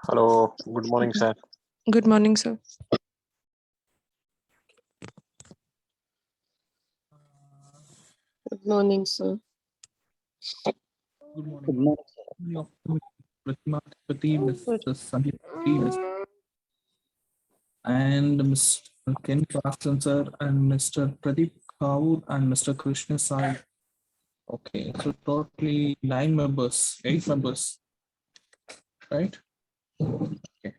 Hello, good morning, sir. Good morning, sir. Good morning, sir. Good morning. Good morning. Pratima Tipati, Mr. Sandeep T, and Mr. Ken Clarkson, sir, and Mr. Pradeep Kaur and Mr. Krishna Sai. Okay, so totally 9 members, 8 members, right? Okay.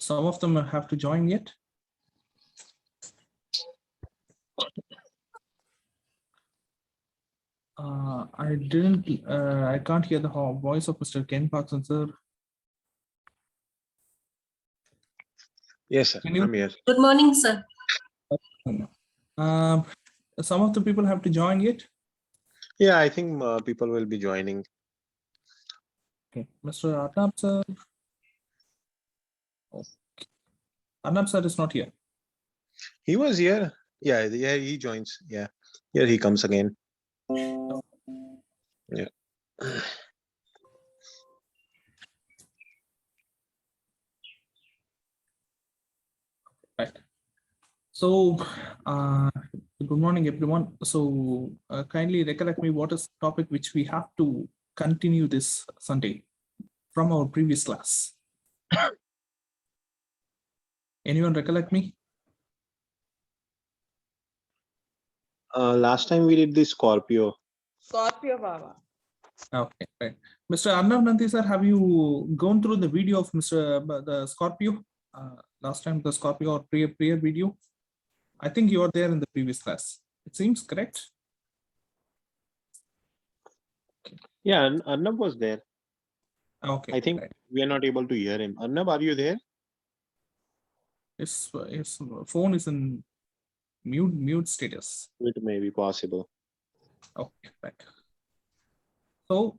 Some of them have to join yet. I can't hear the voice of Mr. Ken Clarkson, sir. Yes, sir. Can you- I'm here. Good morning, sir. Some of the people have to join yet. Yeah, I think people will be joining. Okay, Mr. Arnab, sir. Okay. Arnab, sir, is not here. He was here. Yeah, he joins. Yeah, here he comes again. Yeah. Right. So, good morning, everyone. So, kindly recollect me what is the topic which we have to continue this Sunday from our previous class. Anyone recollect me? Last time we did the Scorpio. Scorpio Baba. Okay, right. Mr. Arnab Nandi, sir, have you gone through the video of the Scorpio? Last time the Scorpio or prayer video? I think you are there in the previous class. It seems correct. Yeah, Arnab was there. Okay. I think right. we are not able to hear him. Arnab, are you there? His phone is in mute status. It may be possible. Okay, right. So,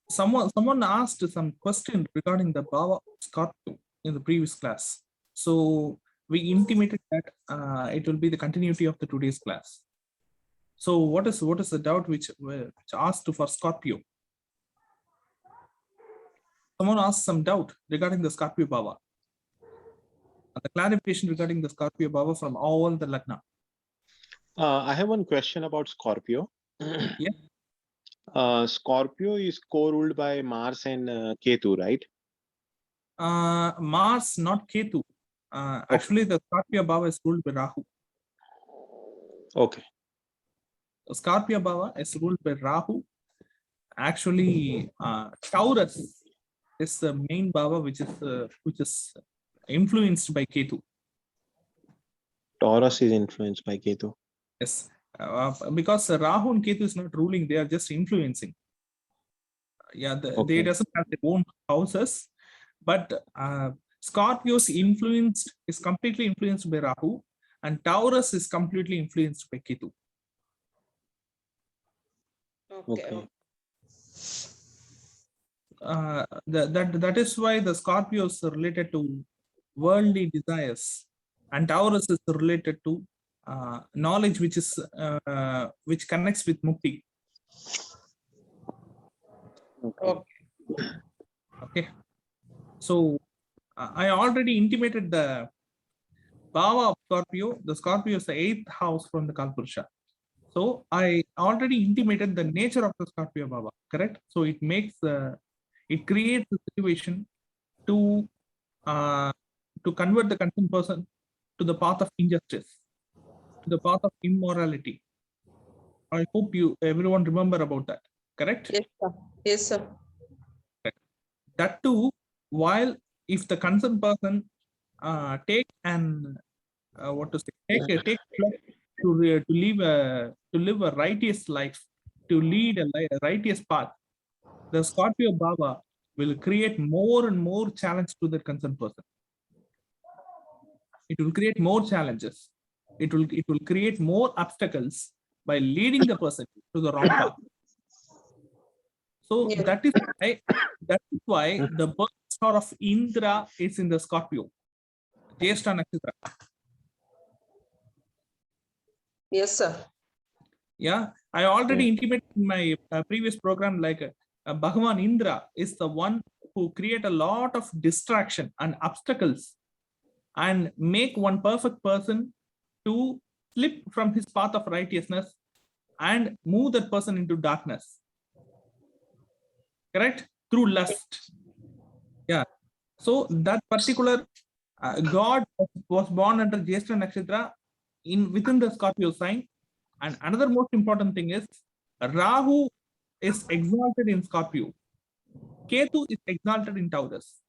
someone asked some question regarding the Baba Scorpio in the previous class. So we intimated that it will be the continuity of the today's class. So what is the doubt which asked for Scorpio? Someone asked some doubt regarding the Scorpio Baba. The clarification regarding the Scorpio Baba from all the Lagna. I have one question about Scorpio. Yeah. Scorpio is co-ruled by Mars and Ketu, right? Mars, not Ketu. Okay. Actually, the Scorpio Baba is ruled by Rahu. Okay. Scorpio Bhava is ruled by Rahu. Actually, Taurus is the main Bhava which is influenced by Ketu. Taurus is influenced by Ketu. Yes, because Rahu and Ketu is not ruling; they are just influencing. Yeah, they doesn't have their own houses, but Scorpio's influence is completely influenced by Rahu, and Taurus is completely influenced by Ketu. Okay. That is why the Scorpio is related to worldly desires, and Taurus is related to knowledge, which connects with mukti. Okay. So I already intimated the Bhava of Scorpio. The Scorpio is the 8th house from the Kalpurusha. So I already intimated the nature of the Scorpio Bhava, correct? So it creates a situation to convert the concerned person to the path of injustice, to the path of immorality. I hope everyone remember about that, correct? Yes, sir. Yes, sir. Correct. That too, while if the concerned person take to live a righteous life, to lead a righteous path, the Scorpio Bhava will create more and more challenge to the concerned person. It will create more challenges. It will create more obstacles by leading the person to the wrong path. So Yes. that is why the birth star of Indra is in the Scorpio. Jyeshtha Nakshatra. Yes, sir. Yeah, I already intimated in my previous program, like Bhagavan Indra is the one who create a lot of distraction and obstacles and make one perfect person to slip from his path of righteousness and move that person into darkness. Correct? Through lust. Yeah. So that particular god was born under Jyeshtha Nakshatra within the Scorpio sign. And another most important thing is Rahu is exalted in Scorpio. Ketu is exalted in Taurus.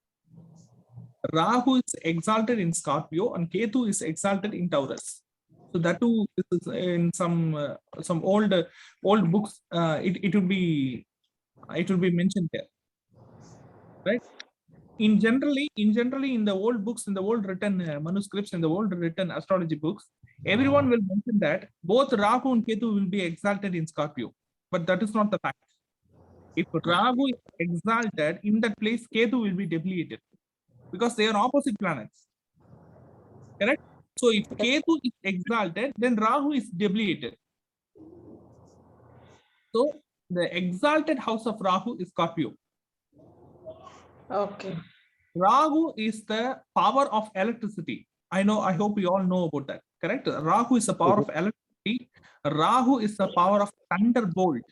Rahu is exalted in Scorpio and Ketu is exalted in Taurus. So that too, this is in some old books. It will be mentioned here, right? In generally in the old books, in the old written manuscripts, in the old written astrology books, everyone will mention that both Rahu and Ketu will be exalted in Scorpio, but that is not the fact. If Rahu is exalted, in that place Ketu will be depleted because they are opposite planets. Correct? So if Ketu is exalted, then Rahu is depleted. So the exalted house of Rahu is Scorpio. Okay. Rahu is the power of electricity. I hope you all know about that. Correct? Rahu is the power of electricity. Rahu is the power of thunderbolt.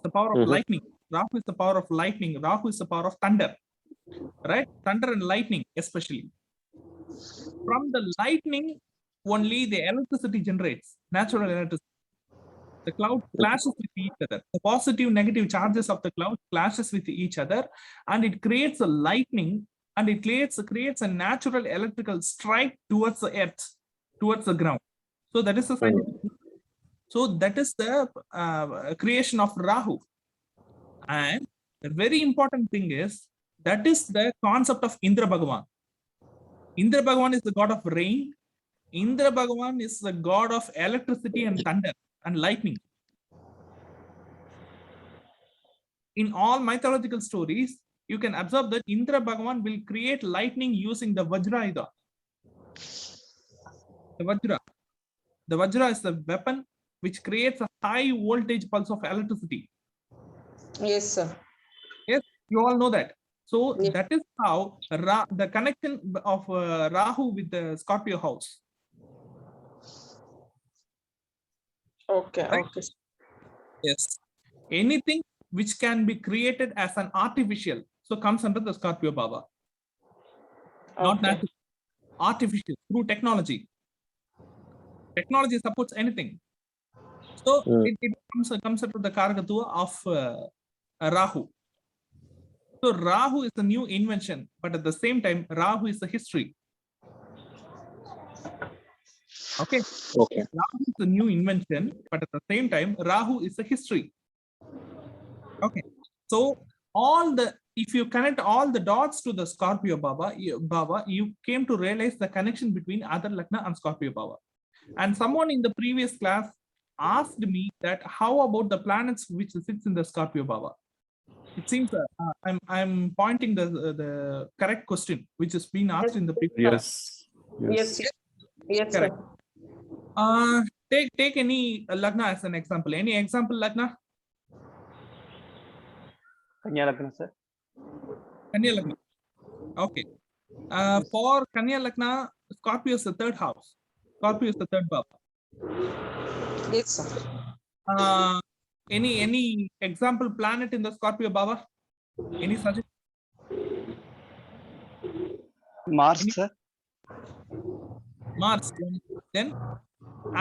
The power of lightning. Rahu is the power of lightning. Rahu is the power of thunder. Right? Thunder and lightning, especially. From the lightning, only the electricity generates, natural electricity. The cloud clashes with each other. The positive, negative charges of the cloud clashes with each other, and it creates a lightning, and it creates a natural electrical strike towards the earth, towards the ground. So that is the scientific. So that is the creation of Rahu. And the very important thing is that is the concept of Indra Bhagavan. Indra Bhagavan is the god of rain. Indra Bhagavan is the god of electricity and thunder and lightning. In all mythological stories, you can observe that Indra Bhagavan will create lightning using the Vajrayudha. The Vajra is the weapon which creates a high voltage pulse of electricity. Yes, sir. Yes, you all know that. So Yes. that is how the connection of Rahu with the Scorpio house. Okay. Right? Okay. Yes. Anything which can be created as an artificial, so comes under the Scorpio Bhava. Not Okay. natural, artificial, through technology. Technology supports anything. So Mm. it comes under the Karakatva of Rahu. So Rahu is a new invention, but at the same time, Rahu is the history. Okay, Okay. Rahu is a new invention, but at the same time, Rahu is a history. Okay, so if you connect all the dots to the Scorpio Baba, you came to realize the connection between Adar Lagna and Scorpio Baba. And someone in the previous class asked me that how about the planets which sits in the Scorpio Baba? It seems I'm pointing the correct question which has been asked in the previous class. Yes, yes, sir. Correct. Take any Lagna as an example. Any example Lagna? Kanya Lagna, sir. Kanya Lagna. Okay. For Kanya Lagna, Scorpio is the third house. Scorpio is the third Baba. Yes, sir. Any example planet in the Scorpio Baba? Any suggestion? Mars, Any- sir. Mars. Then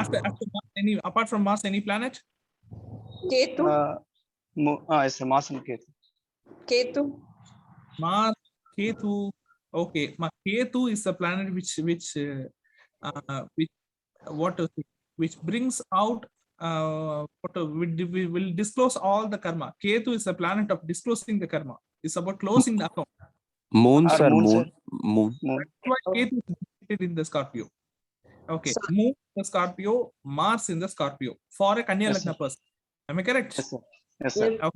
after Mars, any apart from Mars, any planet? Ketu. Yes, sir. Mars and Ketu. Ketu. Mars, Ketu. Okay, Ketu is a planet which brings out will disclose all the karma. Ketu is a planet of disclosing the karma. It's about closing the account. Moon, sir. moon, Moon. sir. Moon. Moon. That's why Ketu is located in the Scorpio. Okay, Sir. Moon in the Scorpio, Mars in the Scorpio. For a Kanya Yes, Lagna sir. person. Am I correct? Yes, sir. Yes, sir. Yes.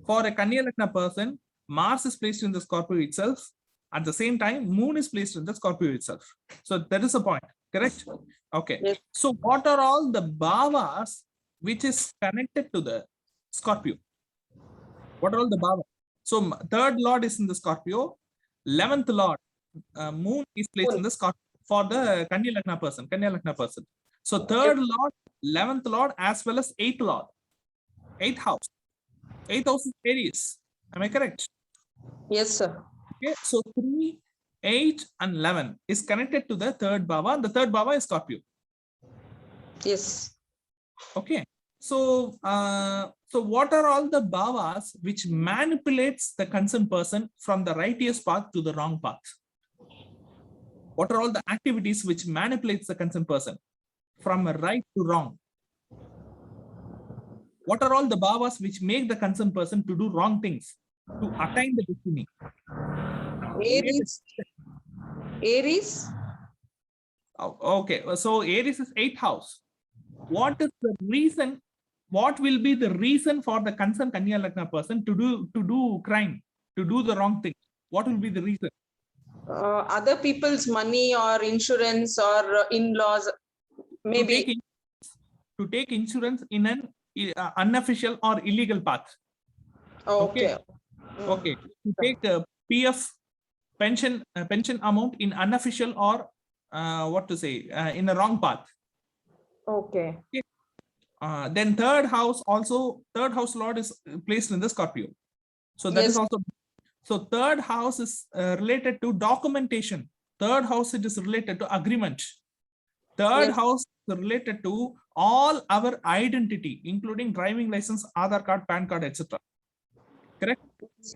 For a Kanya Lagna person, Mars is placed in the Scorpio itself. At the same time, Moon is placed in the Scorpio itself. So that is a point, correct? Okay. Yes. So what are all the bhavas which is connected to the Scorpio? What are all the bhavas? So third lord is in the Scorpio. 11th lord, Moon is placed in the Scorpio for the Kanya Lagna person. So third lord, 11th lord, as well as 8th lord. 8th house. 8th house is Aries. Am I correct? Yes, sir. Okay, so 3, 8, and 11 is connected to the third bhava. The third bhava is Scorpio. Yes. Okay, so so what are all the bhavas which manipulates the concerned person from the righteous path to the wrong path? What are all the activities which manipulates the concerned person from right to wrong? What are all the bhavas which make the concerned person to do wrong things to attain the destiny? Aries. Aries. Oh, okay, so Aries is 8th house. What is the reason? What will be the reason for the concerned Kanya Lagna person to do crime, to do the wrong thing? What will be the reason? Other people's money or insurance or in-laws. Maybe. To take insurance in an unofficial or illegal path. Okay. Okay. To take a PF pension amount in unofficial or in a wrong path. Okay. Then third house lord is placed in the Scorpio. So that is Yes. also, so third house is related to documentation. Third house, it is related to agreement. Third Yes. house is related to all our identity, including driving license, Aadhaar card, PAN card, etc. Correct?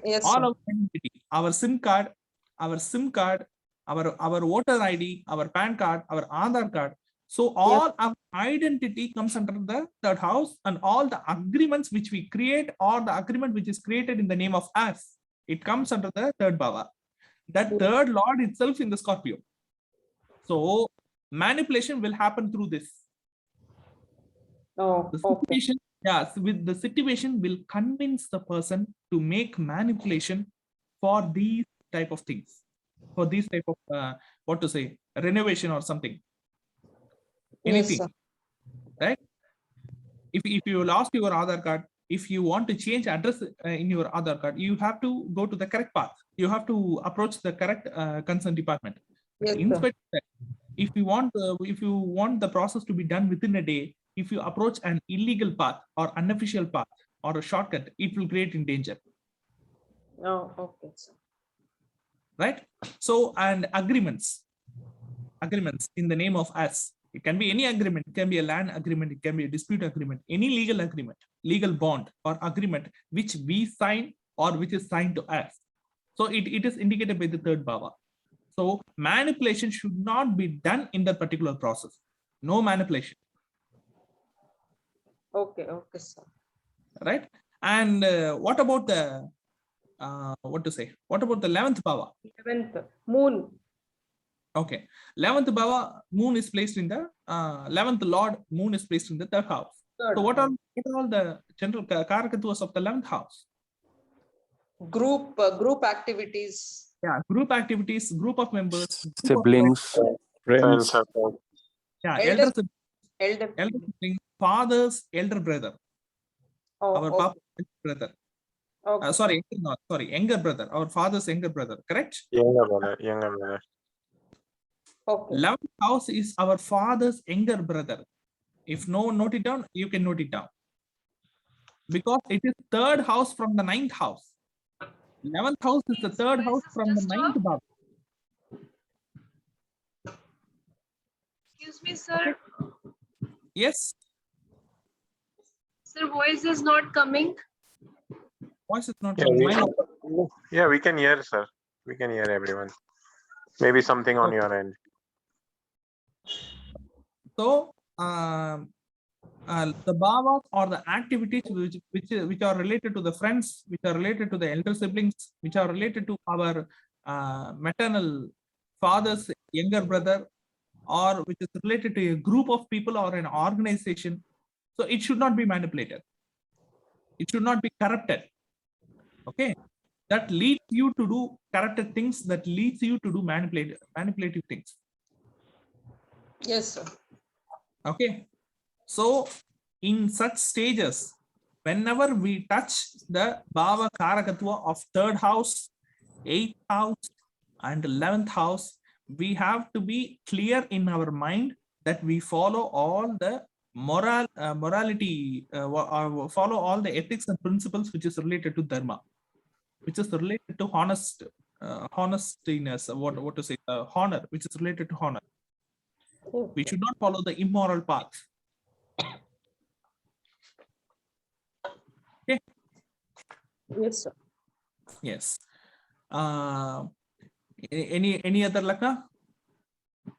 Yes, All sir. our identity, our SIM card, our voter ID, our PAN card, our Aadhaar card. So all our identity comes under the third house, and all the agreements which we create, or the agreement which is created in the name of us, it comes under the third bhava. That third lord itself in the Scorpio. So manipulation will happen through this. Oh, The okay. situation, yeah, so with the situation will convince the person to make manipulation for these type of things, for these type of renovation or something. Yes, Anything, sir. right? If you lost your Aadhaar card, if you want to change address in your Aadhaar card, you have to go to the correct path. You have to approach the correct concerned department. Yes, In sir. spite of that, if you want the process to be done within a day, if you approach an illegal path or unofficial path or a shortcut, it will create in danger, Oh, okay, sir. right? So, and agreements in the name of us, It can be any agreement. It can be a land agreement. It can be a dispute agreement. Any legal agreement, legal bond or agreement which we sign or which is signed to us. So it is indicated by the third bhava. So manipulation should not be done in that particular process. No manipulation, Okay, sir. right? And what about the what to say? What about the 11th bhava? 11th, moon. Okay, 11th bhava, moon is placed in the 11th lord, moon is placed in the third house. Third So what are house. the general karakatwas of the 11th house? Group activities. Yeah, group activities, group of members, group of Siblings, Friends. yeah, Elders. elder Elder. sibling, father's elder brother, Oh, our okay. papa's elder brother. Okay. Sorry, younger brother, our father's younger brother, correct? Younger brother. Okay. 11th house is our father's younger brother. If no one note it down, you can note it down. Because it is third house from the 9th house. 11th house is the third house from the 9th bhava. Excuse me, sir. Yes, Sir, voice is not coming. voice is not Yeah, coming. we can hear, sir. We can hear everyone. Maybe something on your end. So the bhavas or the activities which are related to the friends, which are related to the elder siblings, which are related to our maternal father's younger brother, or which is related to a group of people or an organization. So it should not be manipulated. It should not be corrupted. Okay, that leads you to do corrupted things. That leads you to do manipulative things. Yes, sir. Okay, so in such stages, whenever we touch the bhava karakatva of third house, 8th house, and 11th house, we have to be clear in our mind that we follow all the morality, follow all the ethics and principles which is related to dharma, which is related to honestiness, what to say, honor, which is related to honor. We should not follow the immoral path. Okay. Yes, sir. Yes. Any other Laka?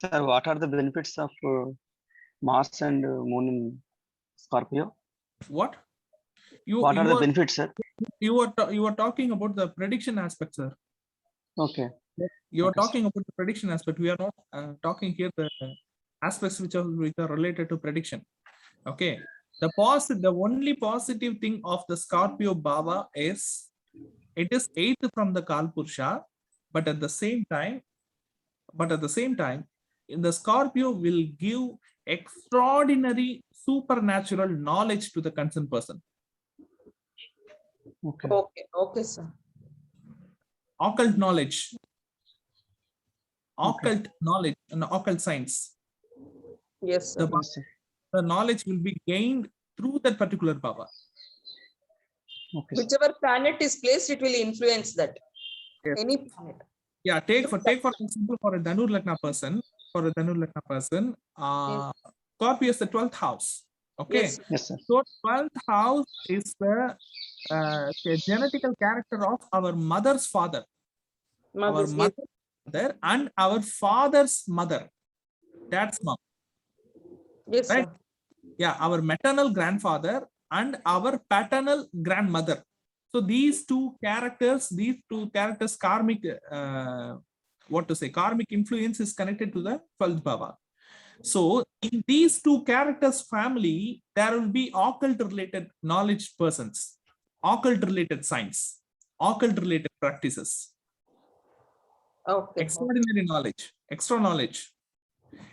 Sir, what are the benefits of Mars and Moon in Scorpio? What? What are the benefits, sir? You are talking about the prediction aspect, sir. Okay. You are Okay, sir. talking about the prediction aspect. We are not talking here the aspects which are related to prediction. Okay. The only positive thing of the Scorpio bhava is it is 8th from the Kalpurusha, but at the same time, in the Scorpio will give extraordinary supernatural knowledge to the concerned person. Okay. Okay, sir. Occult knowledge, Okay. and occult science. Yes, sir. Yes, sir. The knowledge will be gained through that particular bhava. Okay, sir. Whichever planet is placed, it will influence that. Yes. Any planet. Yeah, take for example for a Dhanur Lagna person, Scorpio is the 12th house. Okay, Yes. Yes, sir. so 12th house is the genetical character of our mother's father, our Mothers, yes. mother and our father's mother, dad's mom. Yes, Right. sir. Yeah, our maternal grandfather and our paternal grandmother. So these two characters, karmic, karmic influence is connected to the 12th bhava. So in these two characters family, there will be occult related knowledge persons, occult related science, occult related practices, Okay. extraordinary knowledge, extra knowledge.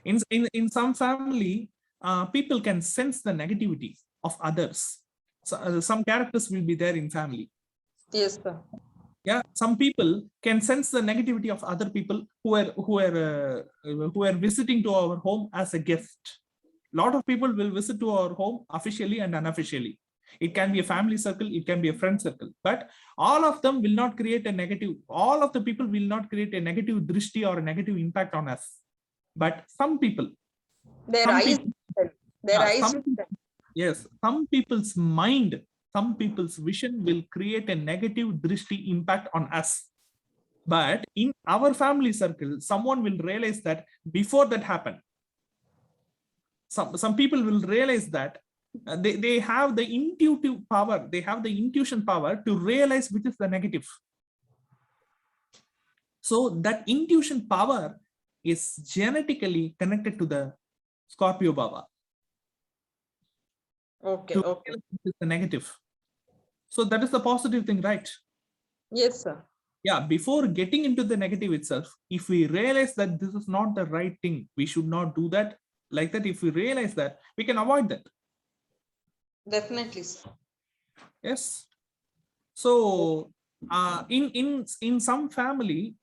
In some family, people can sense the negativity of others. So, some characters will be there in family. Yes, sir. Yeah, some people can sense the negativity of other people who are visiting to our home as a gift. A lot of people will visit to our home officially and unofficially. It can be a family circle, it can be a friend circle, but all of them will not create a negative. All of the people will not create a negative drishti or a negative impact on us. But some people Their Some eyes, people- their yeah, eyes. some Yes, some people's mind, some people's vision will create a negative drishti impact on us. But in our family circle, someone will realize that before that happened. Some people will realize that they have the intuitive power, they have the intuition power to realize which is the negative. So that intuition power is genetically connected to the Scorpio Baba. Okay, To okay. realize which is the negative. So that is the positive thing, right? Yes, sir. Yeah, before getting into the negative itself, if we realize that this is not the right thing, we should not do that. Like that, if we realize that, we can avoid that. Definitely, sir. Yes. So in some family,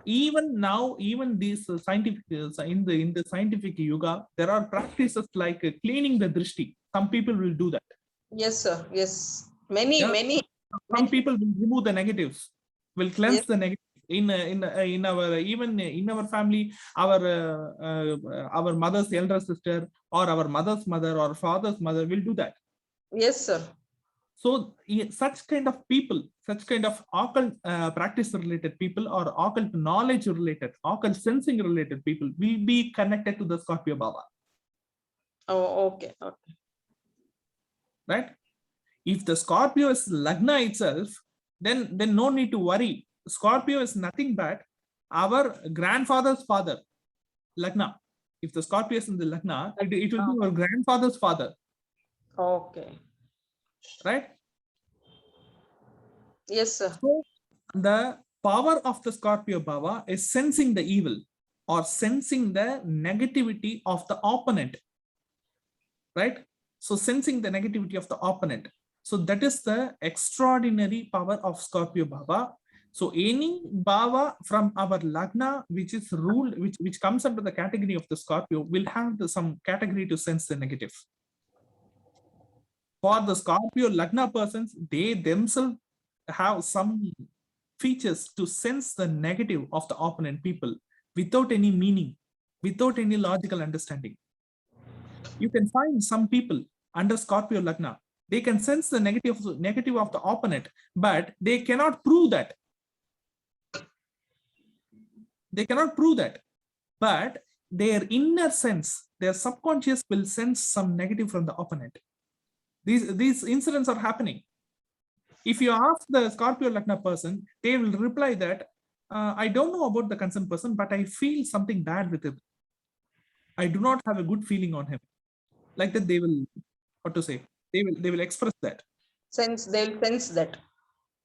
even now, even these scientific in the scientific yoga, there are practices like cleaning the drishti. Some people will do that. Yes, sir. Yes. Many, Yeah. many. Some people will remove the negatives, will cleanse Yes. the negative. In our even in our family, our mother's elder sister or our mother's mother or father's mother will do that. Yes, sir. So such kind of people, such kind of occult practice related people or occult knowledge related, occult sensing related people will be connected to the Scorpio Baba, Oh, okay. Okay. right? If the Scorpio is Lagna itself, then no need to worry. Scorpio is nothing but our grandfather's father, Lagna. If the Scorpio is in the Lagna, it will be our grandfather's father, Okay. right? Yes, sir. So the power of the Scorpio Baba is sensing the evil or sensing the negativity of the opponent, right? So sensing the negativity of the opponent. So that is the extraordinary power of Scorpio Baba. So any Baba from our Lagna, which is ruled, which comes under the category of the Scorpio, will have some category to sense the negative. For the Scorpio Lagna persons, they themselves have some features to sense the negative of the opponent people without any meaning, without any logical understanding. You can find some people under Scorpio Lagna, they can sense the negative of the opponent, but they cannot prove that. They cannot prove that, but their inner sense, their subconscious will sense some negative from the opponent. These incidents are happening. If you ask the Scorpio Lagna person, they will reply that, I don't know about the concerned person, but I feel something bad with him. I do not have a good feeling on him. Like that, they will, what to say, they will express that. They'll sense that.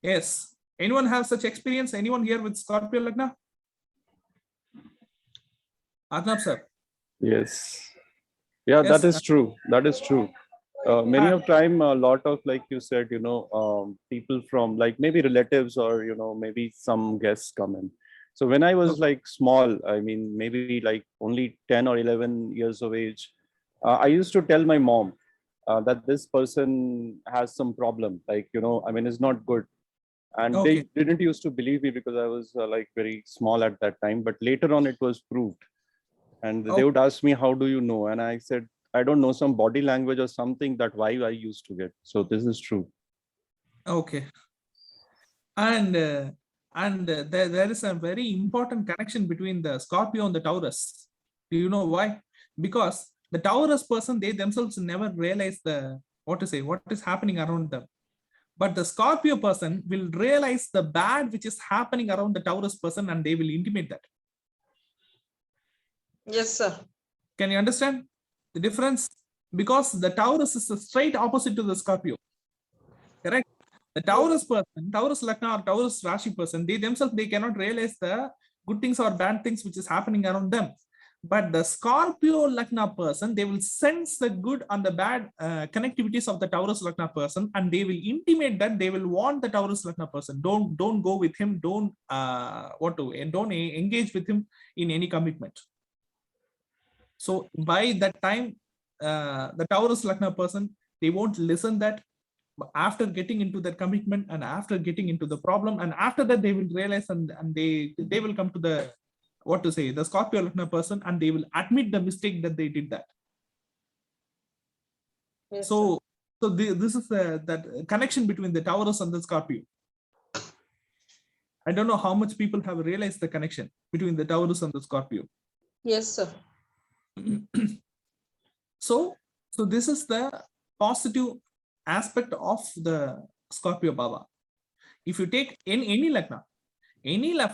Yes. Anyone have such experience? Anyone here with Scorpio Lagna? Arnab sir. Yes. Yeah, Yes, that is true. That is true. Many of time, a lot of, like you said, people from like maybe relatives or, maybe some guests come in. So when I was like small, I mean, maybe like only 10 or 11 years of age, I used to tell my mom that this person has some problem, like, I mean, it's not good. And Okay. they didn't used to believe me because I was like very small at that time. But later on, it was proved. And they would ask me, how do you know? And I said, I don't know, some body language or something, that vibe I used to get. So this is true. Okay. And there is a very important connection between the Scorpio and the Taurus. Do you know why? Because the Taurus person, they themselves never realize what is happening around them. But the Scorpio person will realize the bad which is happening around the Taurus person, and they will intimate that. Yes, sir. Can you understand the difference? Because the Taurus is the straight opposite to the Scorpio. Correct? The Taurus person, Taurus Lagna or Taurus Rashi person, they themselves, they cannot realize the good things or bad things which is happening around them. But the Scorpio Lagna person, they will sense the good and the bad connectivities of the Taurus Lagna person, and they will intimate that they will want the Taurus Lagna person. Don't go with him. Don't engage with him in any commitment. So by that time, the Taurus Lagna person, they won't listen that. After getting into that commitment and after getting into the problem, and after that they will realize and they will come to the what to say, the Scorpio Lagna person, and they will admit the mistake that they did that. Yes, So this is that connection between the Taurus and the Scorpio. I don't know how much people have realized the connection between the Taurus and the Scorpio. yes, sir. So this is the positive aspect of the Scorpio Bhava. If you take any Lagna,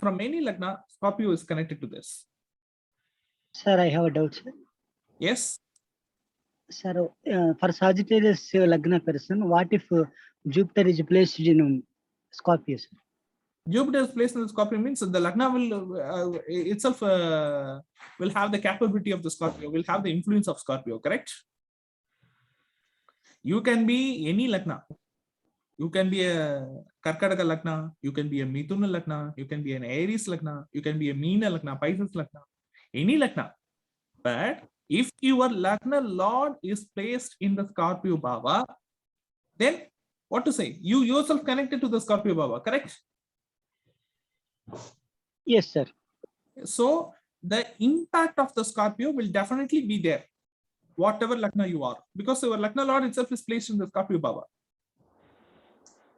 from any Lagna, Scorpio is connected to this. Sir, I have a doubt, sir. Yes. Sir, for Sagittarius Lagna person, what if Jupiter is placed in Scorpio, sir? Jupiter is placed in the Scorpio means the Lagna will itself will have the capability of the Scorpio, will have the influence of Scorpio, correct? You can be any Lagna. You can be a Karkataka Lagna, you can be a Mithuna Lagna, you can be an Aries Lagna, you can be a Meena Lagna, Pisces Lagna, any Lagna. But if your Lagna Lord is placed in the Scorpio Bhava, then what to say? You yourself connected to the Scorpio Bhava, correct? Yes, sir. So the impact of the Scorpio will definitely be there, whatever Lagna you are, because your Lagna Lord itself is placed in the Scorpio Bhava.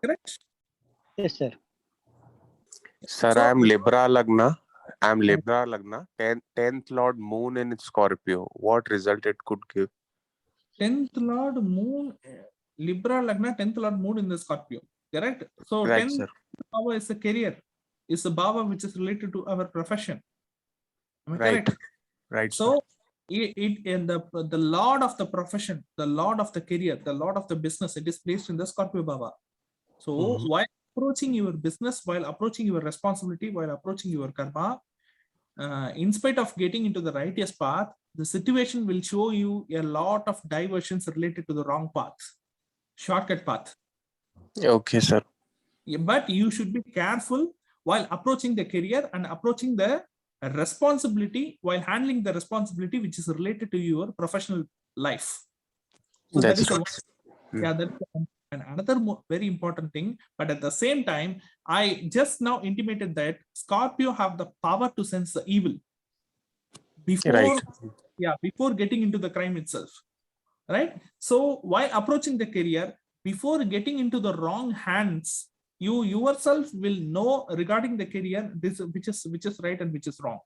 Correct? Yes, sir. Sir, So- I'm Libra Lagna. 10th Lord Moon in Scorpio. What result it could give? 10th Lord Moon, Libra Lagna, 10th Lord Moon in the Scorpio. Correct? So Right, 10th sir. Bhava is a career, is a Bhava which is related to our profession. Am I Right. correct? Right. So it in the Lord of the profession, the Lord of the career, the Lord of the business, it is placed in the Scorpio Bhava. So while approaching your business, while approaching your responsibility, while approaching your karma, in spite of getting into the righteous path, the situation will show you a lot of diversions related to the wrong path, shortcut path. Okay, sir. Yeah, but you should be careful while approaching the career and approaching the responsibility, while handling the responsibility which is related to your professional life. So that That's is right. yeah, that's another very important thing. But at the same time, I just now intimated that Scorpio have the power to sense the evil before, Right. before getting into the crime itself. Right? So while approaching the career, before getting into the wrong hands, you yourself will know regarding the career this which is right and which is wrong.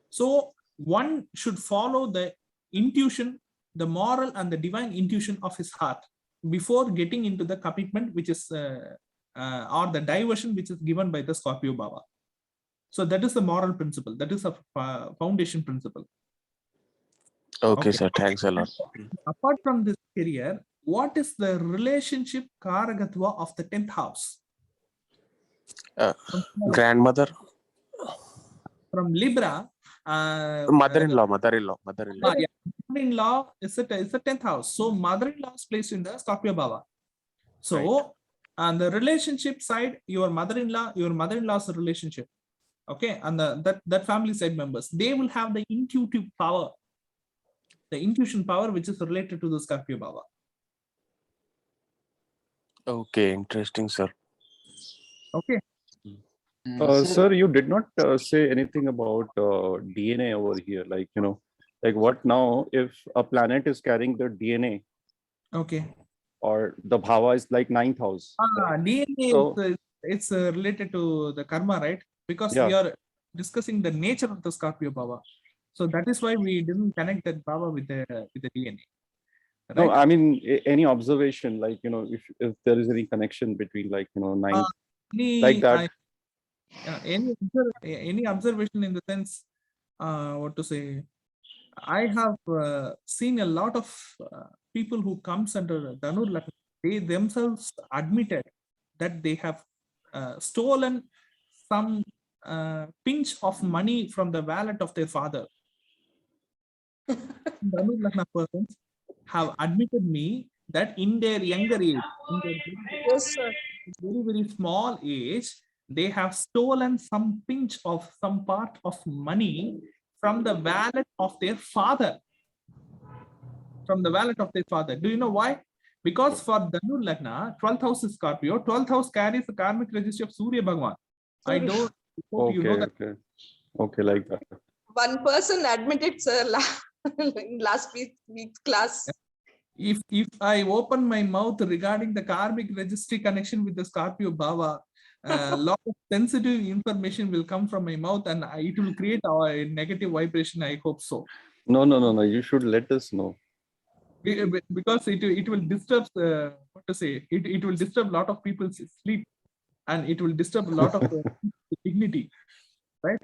So one should follow the intuition, the moral and the divine intuition of his heart before getting into the commitment which is or the diversion which is given by the Scorpio Bhava. So that is the moral principle. That is a foundation principle. Okay, sir. Thanks a lot. Apart from this career, what is the relationship Karagatva of the 10th house? Grandmother, From Libra. mother-in-law. Yeah, mother-in-law is the 10th house. So mother-in-law is placed in the Scorpio Bhava. So on the relationship side, your mother-in-law's relationship. Okay, and that family side members, they will have the intuitive power, the intuition power which is related to the Scorpio Bhava. Okay, interesting, sir. Okay. Sir, you did not say anything about DNA over here. Like, like what now if a planet is carrying the DNA Okay. or the bhava is like 9th house? DNA So- it's related to the karma, right? Because Yeah. we are discussing the nature of the Scorpio Bhava. So that is why we didn't connect that Bhava with the DNA. No, Right? I mean, any observation, like, if there is any connection between like, 9th, like that. Any observation in the sense, what to say? I have seen a lot of people who comes under Dhanur Lagna. They themselves admitted that they have stolen some pinch of money from the wallet of their father. Dhanur Lagna persons have admitted me that in their younger age, in their Yes, sir. very, very small age, they have stolen some pinch of some part of money from the wallet of their father. From the wallet of their father. Do you know why? Because for Dhanur Lagna, 12th house is Scorpio, 12th house carries the karmic registry of Surya Bhagwan. I Surya. don't hope you know that. Okay, like that. One person admitted, sir, in last week's class. If I open my mouth regarding the karmic registry connection with the Scorpio Bhava, a lot of sensitive information will come from my mouth, and it will create a negative vibration. I hope so. No, no, no, no. You should let us know. Because it will disturb what to say, it will disturb a lot of people's sleep, and it will disturb a lot of dignity, right?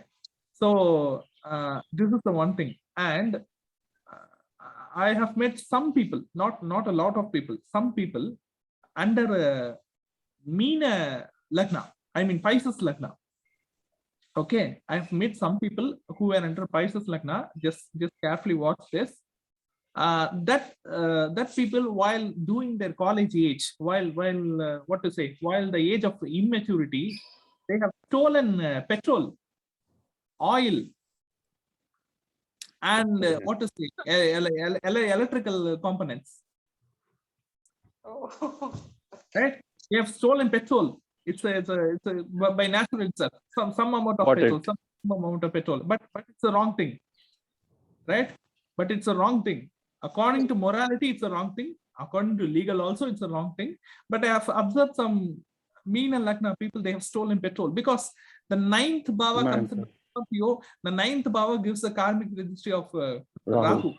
So this is the one thing. And I have met some people, not a lot of people, some people under Meena Lagna, I mean Pisces Lagna. Okay, I've met some people who are under Pisces Lagna. Just carefully watch this. That people, while doing their college age, while the age of immaturity, they have stolen petrol, oil, and electrical components. Oh. Right? They have stolen petrol. It's by natural itself. Some amount of Got petrol, it. some amount of petrol. But it's a wrong thing, right? But it's a wrong thing. According to morality, it's a wrong thing. According to legal, also it's a wrong thing. But I have observed some Meena Lagna people, they have stolen petrol, because the ninth bhava comes in Scorpio. The ninth bhava gives the karmic registry of Rahu.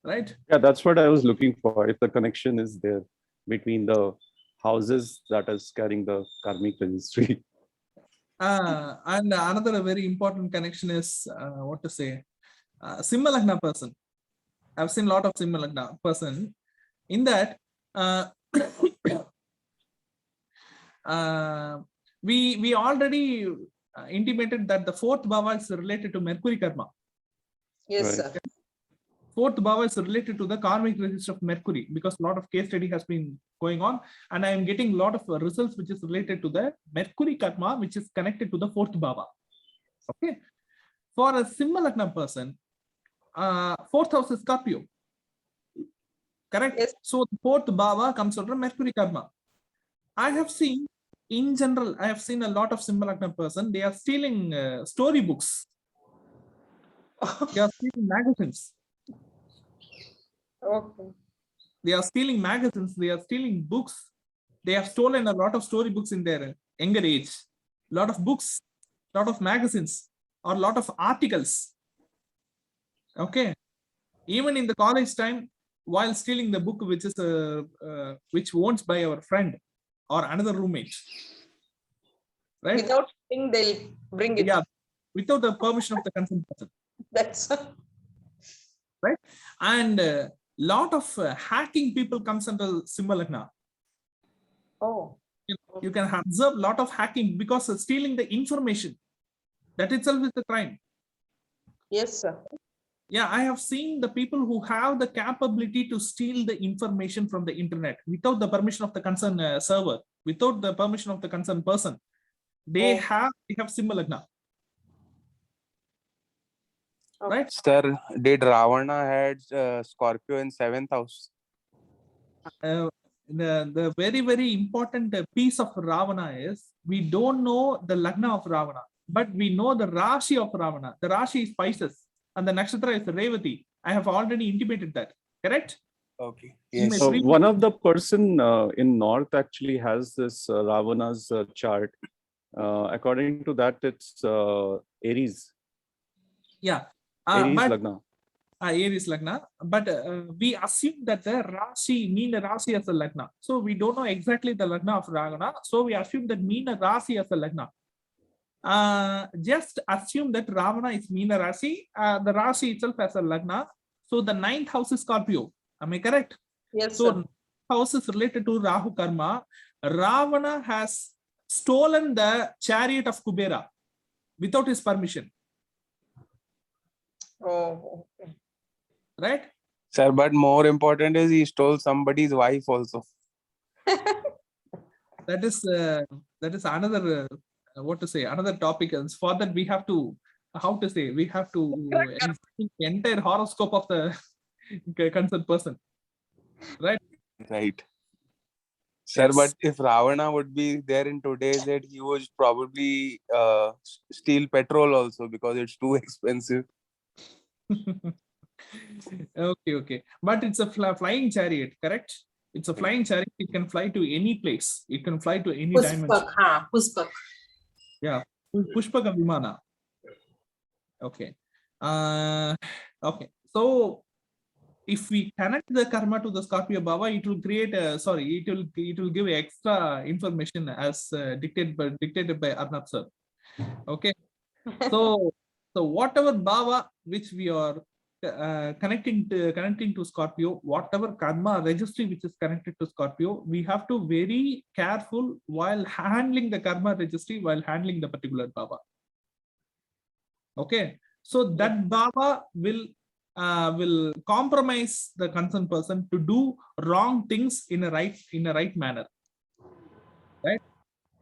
Right? Yeah, that's what I was looking for. If the connection is there between the houses that is carrying the karmic registry. And another very important connection is Simha Lagna person. I've seen a lot of Simha Lagna person. In that, we already intimated that the fourth bhava is related to Mercury karma. Yes, Right. sir. Fourth bhava is related to the karmic register of Mercury, because a lot of case study has been going on, and I am getting a lot of results which is related to the Mercury karma, which is connected to the fourth bhava. Okay, for a Simha Lagna person, fourth house is Scorpio, correct? Yes. So the fourth bhava comes under Mercury karma. I have seen, in general, I have seen a lot of Simha Lagna person, they are stealing storybooks, they are stealing magazines. Okay. They are stealing magazines, they are stealing books. They have stolen a lot of storybooks in their younger age. A lot of books, a lot of magazines, or a lot of articles. Okay. Even in the college time, while stealing the book, which is which owns by our friend or another roommate. Right? Without saying, they'll bring it. Yeah, without the permission of the concerned person. That's Right? And lot of hacking people comes under Simha Lagna. oh. You can observe a lot of hacking, because stealing the information, that itself is the crime. Yes, sir. Yeah, I have seen the people who have the capability to steal the information from the internet without the permission of the concerned server, without the permission of the concerned person. They have Simha Lagna. Okay. Right? Sir, did Ravana had Scorpio in 7th house? The very, very important piece of Ravana is, we don't know the Lagna of Ravana, but we know the Rashi of Ravana. The Rashi is Pisces, and the Nakshatra is Revati. I have already intimated that, correct? Okay. Yes. So one of the person in North actually has this Ravana's chart. According to that, it's Aries. Yeah. Aries But Lagna. Aries Lagna, but we assume that the Rashi, Meena Rashi as a Lagna. So we don't know exactly the Lagna of Ravana. So we assume that Meena Rashi as a Lagna. Just assume that Ravana is Meena Rashi, the Rashi itself as a Lagna. So the ninth house is Scorpio. Am I correct? Yes, So sir. house is related to Rahu karma. Ravana has stolen the chariot of Kubera without his permission. Oh, okay. Right? Sir, but more important is he stole somebody's wife also. That is another another topic. And for that we have to we have to examine the entire horoscope of the concerned person, right? Right. Sir, but if Ravana would be there in today's date, he would probably steal petrol also because it's too expensive. Okay. But it's a flying chariot, correct? It's a flying chariot. It can fly to any place. It can fly to any dimension. Puspak, ha, Puspak. Yeah, Pushpaka Vimana. Okay. Okay. So if we connect the karma to the Scorpio Baba, it will create it will give extra information as dictated by Arnab sir. Okay. So whatever Baba which we are connecting to Scorpio, whatever karma registry which is connected to Scorpio, we have to very careful while handling the karma registry, while handling the particular Baba. Okay, so that Baba will compromise the concerned person to do wrong things in a right manner, right?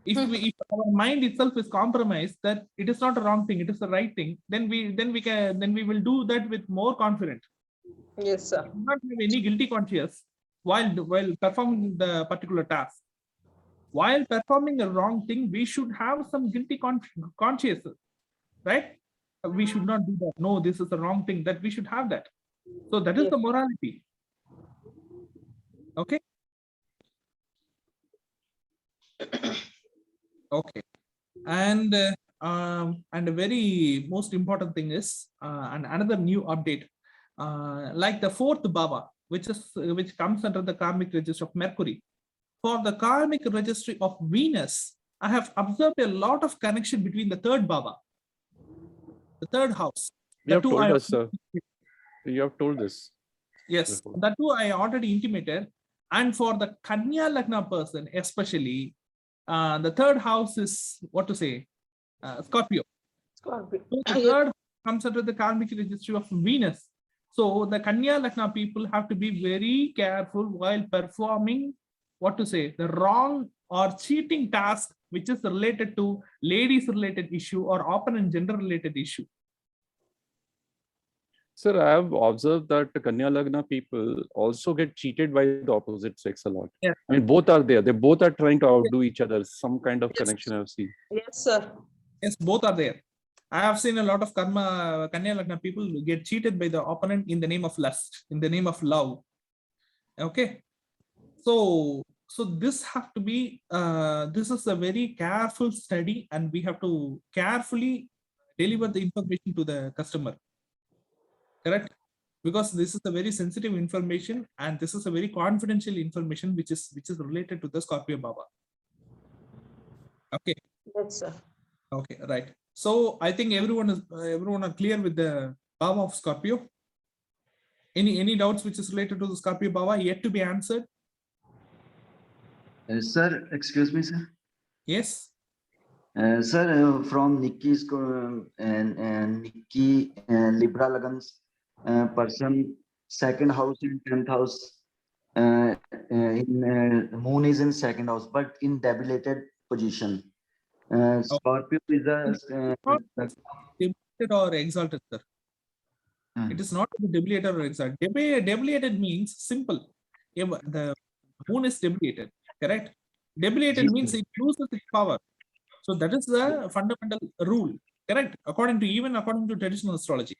If our mind itself is compromised that it is not a wrong thing, it is the right thing, then we will do that with more confidence. Yes, sir. We do not have any guilty conscience while performing the particular task. While performing a wrong thing, we should have some guilty conscience, right? We should not do that. No, this is the wrong thing. That we should have that. So that is the morality. Okay. Okay. And a very most important thing is and another new update, like the fourth Baba, which comes under the karmic registry of Mercury. For the karmic registry of Venus, I have observed a lot of connection between the third Baba, the third house. You have told us, sir. You have told this. Yes, that too I already intimated. And for the Kanya Lagna person, especially, the third house is what to say, Scorpio. Scorpio. So the third house comes under the karmic registry of Venus. So the Kanya Lagna people have to be very careful while performing what to say, the wrong or cheating task which is related to ladies related issue or opponent gender related issue. Sir, I have observed that the Kanya Lagna people also get cheated by the opposite sex a lot. Yeah. I mean, both are there. They both are trying to outdo each other. Some kind of connection I've seen. Yes, sir. Yes, both are there. I have seen a lot of Kanya Lagna people get cheated by the opponent in the name of lust, in the name of love. Okay. So this have to be, this is a very careful study and we have to carefully deliver the information to the customer. Correct? Because this is a very sensitive information and this is a very confidential information which is related to the Scorpio Baba. Okay. Yes, sir. Okay, right. So I think everyone are clear with the Baba of Scorpio. Any doubts which is related to the Scorpio Baba yet to be answered? Sir, excuse me, sir. Yes. Sir, from Nikki's and Nikki Libra Lagan's person, second house in 10th house, moon is in second house, but in debilitated position. Scorpio is a debilitated or exalted, sir. It is not debilitated or exalted. Debilitated means simple. The moon is debilitated, correct? Debilitated means it loses its power. So that is the fundamental rule, correct? According to traditional astrology.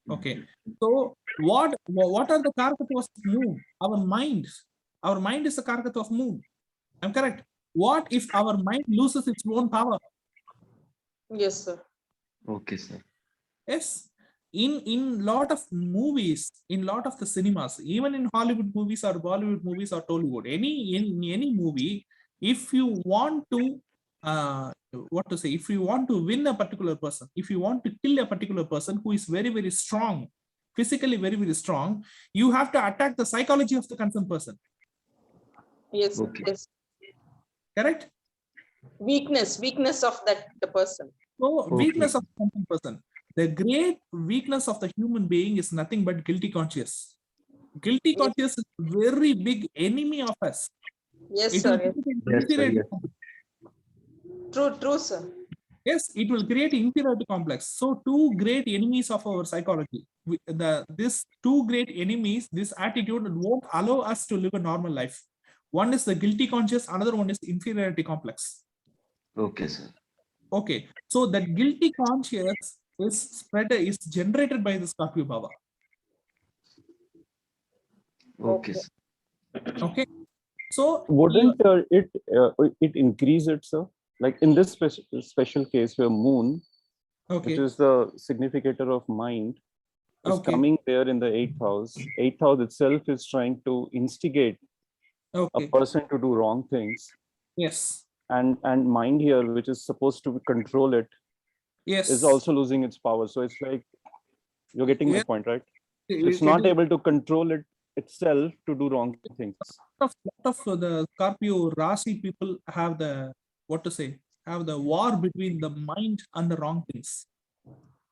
Okay. So what are the karakatvas of moon? Our mind is the karakatva of moon. I'm correct. What if our mind loses its own power? Yes, sir. Okay, sir. Yes. In lot of movies, in lot of the cinemas, even in Hollywood movies or Bollywood movies or Tollywood, any movie, if you want to if you want to win a particular person, if you want to kill a particular person who is very, very strong, physically very, very strong, you have to attack the psychology of the concerned person. Yes, Okay. yes. Correct? Weakness of the person. So Okay. weakness of the concerned person. The great weakness of the human being is nothing but guilty conscious. Guilty conscious is a very big enemy of us. Yes, It sir. will Yes. create Yes, sir, inferiority yes. complex. True, sir. Yes, it will create inferiority complex. So two great enemies of our psychology. These two great enemies, this attitude won't allow us to live a normal life. One is the guilty conscious, another one is inferiority complex. Okay, sir. Okay, so that guilty conscious is generated by the Scorpio Baba. Okay, sir. Okay, so Wouldn't it increase it, sir? Like in this special case where moon, okay, which is the significator of mind, is okay, coming there in the 8th house. 8th house itself is trying to instigate a okay, person to do wrong things, yes, and mind here, which is supposed to control it, yes, is also losing its power. So it's like, you're getting my Yeah. point, right? It- It's it not is able to control it itself to do wrong things. lot of the Scorpio Rasi people have the have the war between the mind and the wrong things.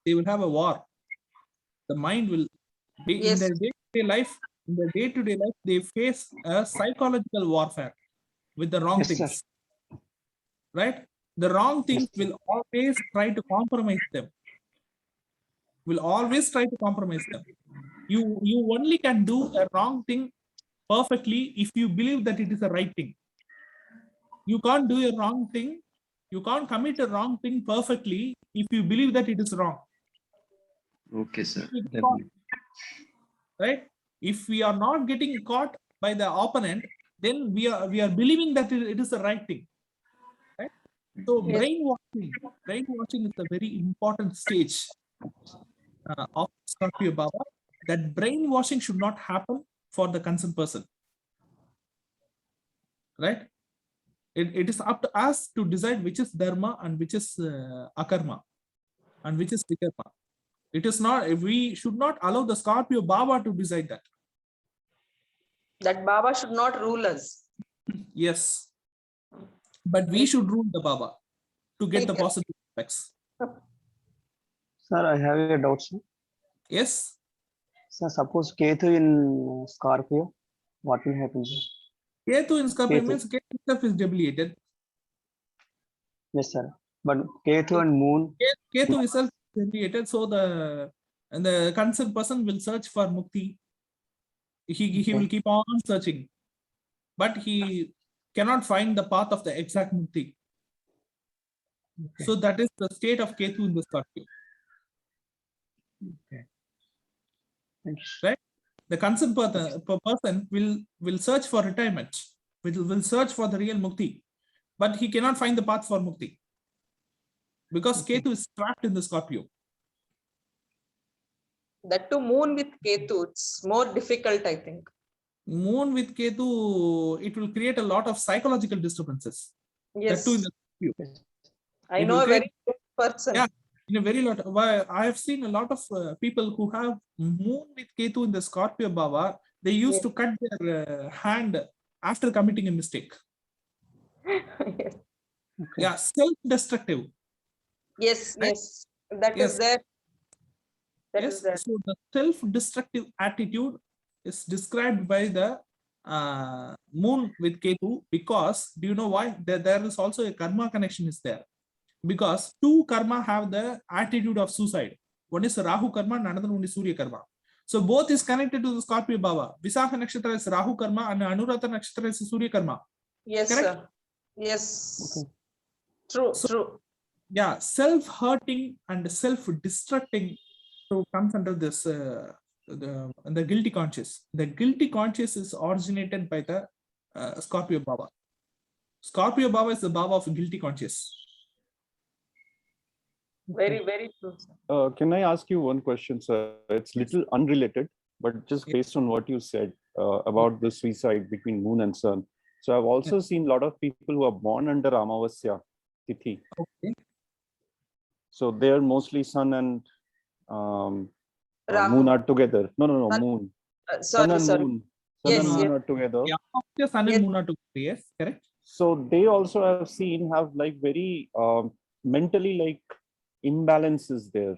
They will have a war. The mind will be in Yes. their day-to-day life. In their day-to-day life, they face a psychological warfare with the wrong Yes, sir. things. Right? The wrong things will always try to compromise them. Will always try to compromise them. You only can do a wrong thing perfectly if you believe that it is the right thing. You can't do a wrong thing. You can't commit a wrong thing perfectly if you believe that it is wrong. Okay, sir. If we get Definitely. caught, right? If we are not getting caught by the opponent, then we are believing that it is the right thing. Right? So Yes. brainwashing is a very important stage of Scorpio Baba. That brainwashing should not happen for the concerned person. Right? It is up to us to decide which is dharma and which is akarma and which is vikarma. It is not, we should not allow the Scorpio Baba to decide that. That Baba should not rule us. Yes. But we should rule the Baba to get the Yes. positive effects. Sir, I have a doubt, sir. Yes. Sir, suppose Ketu in Scorpio, what will happen, sir? Ketu in Scorpio Ketu. means Ketu itself is debilitated. Yes, sir. But Ketu and Moon, Ketu itself is debilitated, so the concerned person will search for mukti. He will keep on searching, but he cannot find the path of the exact mukti. So that is the state of Ketu in the Scorpio. thank you. Right? The concerned person will search for retirement, will search for the real mukti, but he cannot find the path for mukti because Ketu is trapped in the Scorpio. That to Moon with Ketu, it's more difficult, I think. Moon with Ketu, it will create a lot of psychological disturbances. Yes. That too in the Scorpio. I it know will a create- very good person. Yeah, in a very lot. I have seen a lot of people who have Moon with Ketu in the Scorpio Baba. They used to cut their hand after committing a mistake. Yes. Yeah, self-destructive. Yes, Right? yes. That Yes. is there. That Yes, is there. so the self-destructive attitude is described by the Moon with Ketu because, do you know why? There is also a karma connection is there. Because two karma have the attitude of suicide. One is Rahu karma and another one is Surya karma. So both is connected to the Scorpio Baba. Visakha Nakshatra is Rahu karma and Anuradha Nakshatra is Surya karma. Yes, Correct? sir. Yes. Okay. True, So- true. Yeah, self-hurting and self-destructing to comes under this the guilty conscious. The guilty conscious is originated by the Scorpio Baba. Scorpio Baba is the Baba of guilty conscious. Very, very true, sir. Can I ask you one question, sir? It's little unrelated, but just Yeah. based on what you said about the suicide between moon and sun. So I've also seen a lot of people who are born under Amavasya Tithi. Okay. So they're mostly sun and Rahu. moon are together. No, Sun- moon. Sun Sorry, and sorry. moon. Yes, Sun and yes. moon are together. Yeah, Sun Yes. and Moon are together. Yes, correct. So they also have seen have like very mentally like imbalances there.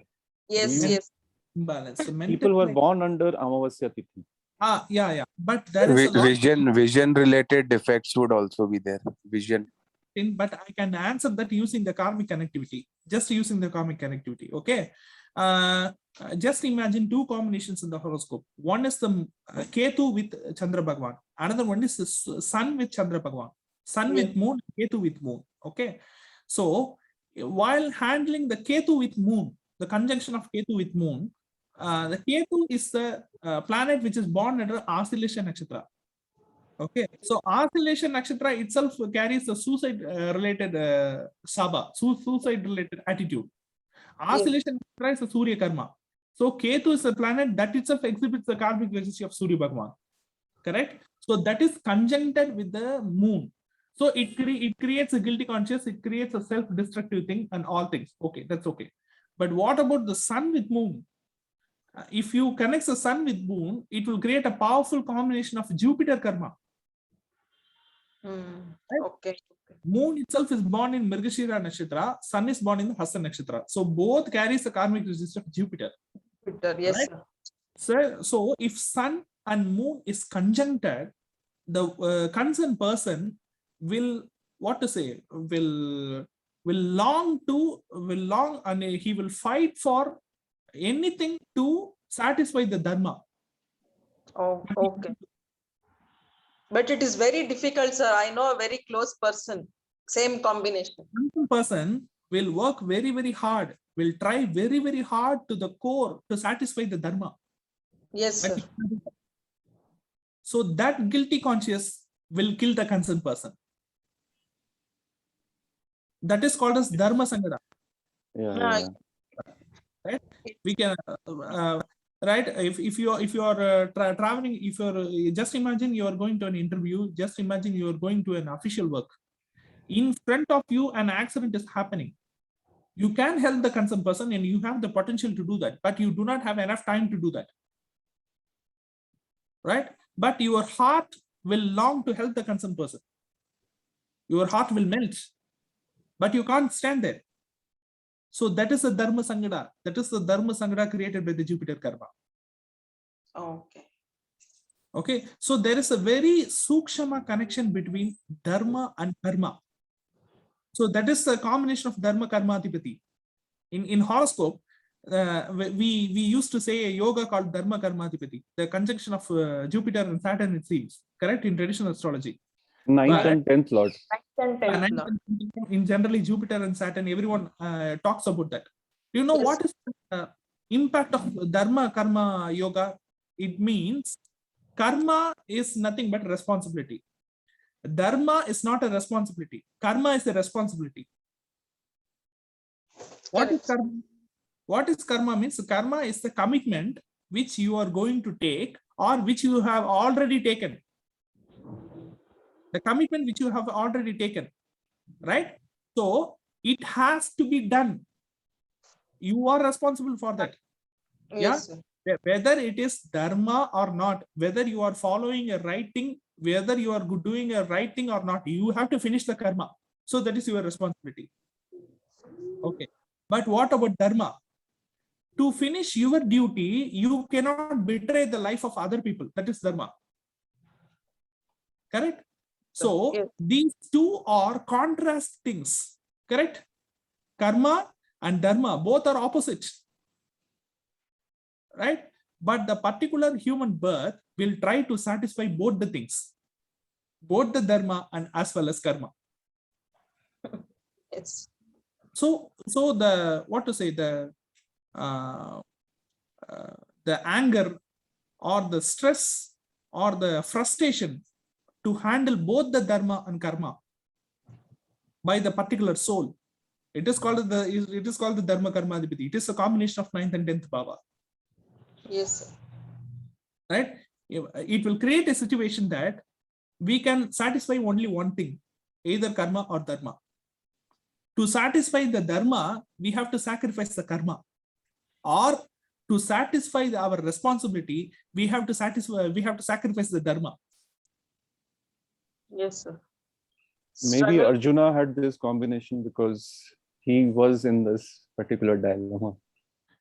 Yes, you- yes. Imbalance. So People who are mentally- born under Amavasya Tithi. yeah. But there is a lot Vision related defects would also be there. Vision. thing, but I can answer that using the karmic connectivity, just using the karmic connectivity. Okay. just imagine two combinations in the horoscope. One is the Ketu with Chandra Bhagwan. Another one is the Sun with Chandra Bhagwan. Sun with moon, Ketu with moon. Okay. So while handling the Ketu with moon, the conjunction of Ketu with moon, the Ketu is the planet which is born under Asilesha Nakshatra. Okay, so Asilesha Nakshatra itself carries a suicide related suicide related attitude. Asilesha Nakshatra is a Surya Karma. So Ketu is a planet that itself exhibits the karmic legacy of Surya Bhagwan. Correct? So that is conjuncted with the moon. So it creates a guilty conscience, it creates a self-destructive thing and all things. Okay, that's okay. But what about the sun with moon? If you connect the sun with moon, it will create a powerful combination of Jupiter karma. Right? Okay. Moon itself is born in Mrigashira Nakshatra, sun is born in the Hasta Nakshatra. So both carries the karmic register of Jupiter. Yes, Right? sir. So if sun and moon is conjuncted, the concerned person will, what to say, will long and he will fight for anything to satisfy the dharma. Oh, okay. But it is very difficult, sir. I know a very close person, same combination. One person will work very, very hard, will try very, very hard to the core to satisfy the dharma. Yes, sir. So that guilty conscience will kill the concerned person. That is called as dharma sangara. Yeah. Right? We can right. If you are traveling, if you're just imagine you are going to an interview. Just imagine you are going to an official work. In front of you, an accident is happening. You can help the concerned person, and you have the potential to do that, but you do not have enough time to do that. Right? But your heart will long to help the concerned person. Your heart will melt, but you can't stand there. So that is the dharma sangada. That is the dharma sangada created by the Jupiter karma. Okay. Okay. So there is a very sukshama connection between dharma and karma. So that is the combination of dharma karma adhipati. In horoscope, we used to say a yoga called dharma karma adhipati. The conjunction of Jupiter and Saturn, it seems. Correct? In traditional astrology. 9th and 10th lord. In generally Jupiter and Saturn, everyone talks about that. Do you know what is the impact of dharma karma yoga? It means karma is nothing but responsibility. Dharma is not a responsibility. Karma is a responsibility. What is karma? What is karma means? Karma is the commitment which you are going to take or which you have already taken. The commitment which you have already taken, right? So it has to be done. You are responsible for that. Yes, yeah. Whether it is dharma or not, whether you are following a right thing, whether you are doing a right thing or not, you have to finish the karma. So that is your responsibility. Okay. But what about dharma? To finish your duty, you cannot betray the life of other people. That is dharma. Correct? So these two are contrast things, correct? Karma and dharma, both are opposite, right? But the particular human birth will try to satisfy both the things, both the dharma and as well as karma. Yes. So the, what to say, the anger or the stress or the frustration to handle both the dharma and karma by the particular soul. It is called the dharma karma adhipati. It is a combination of 9th and 10th bhava. Yes, sir. Right? It will create a situation that we can satisfy only one thing, either karma or dharma. To satisfy the dharma, we have to sacrifice the karma. Or to satisfy our responsibility, we have to sacrifice the dharma. Yes, sir. Maybe Arjuna had this combination because he was in this particular dilemma.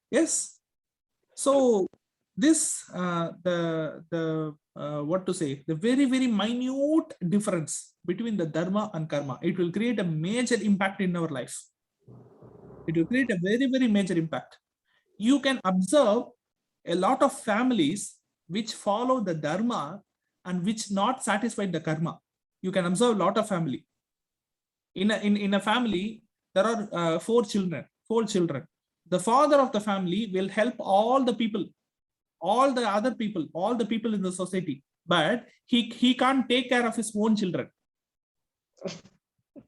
Yes. So this what to say, the very, very minute difference between the dharma and karma, it will create a major impact in our life. It will create a very, very major impact. you can observe a lot of families which follow the dharma and which not satisfied the karma. You can observe a lot of family. In a family, there are 4 children. The father of the family will help all the people, all the other people, all the people in the society, but he can't take care of his own children.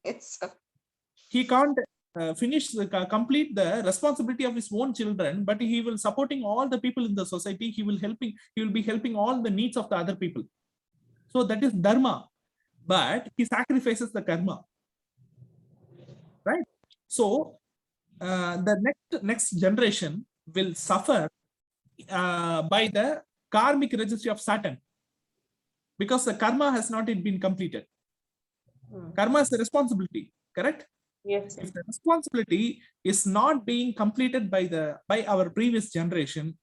Yes, sir. He can't complete the responsibility of his own children, but he will supporting all the people in the society. He will be helping all the needs of the other people. So that is dharma, but he sacrifices the karma, right? So the next generation will suffer by the karmic registry of Saturn, because the karma has not yet been completed. Karma is the responsibility, correct? Yes. If the responsibility is not being completed by our previous generation,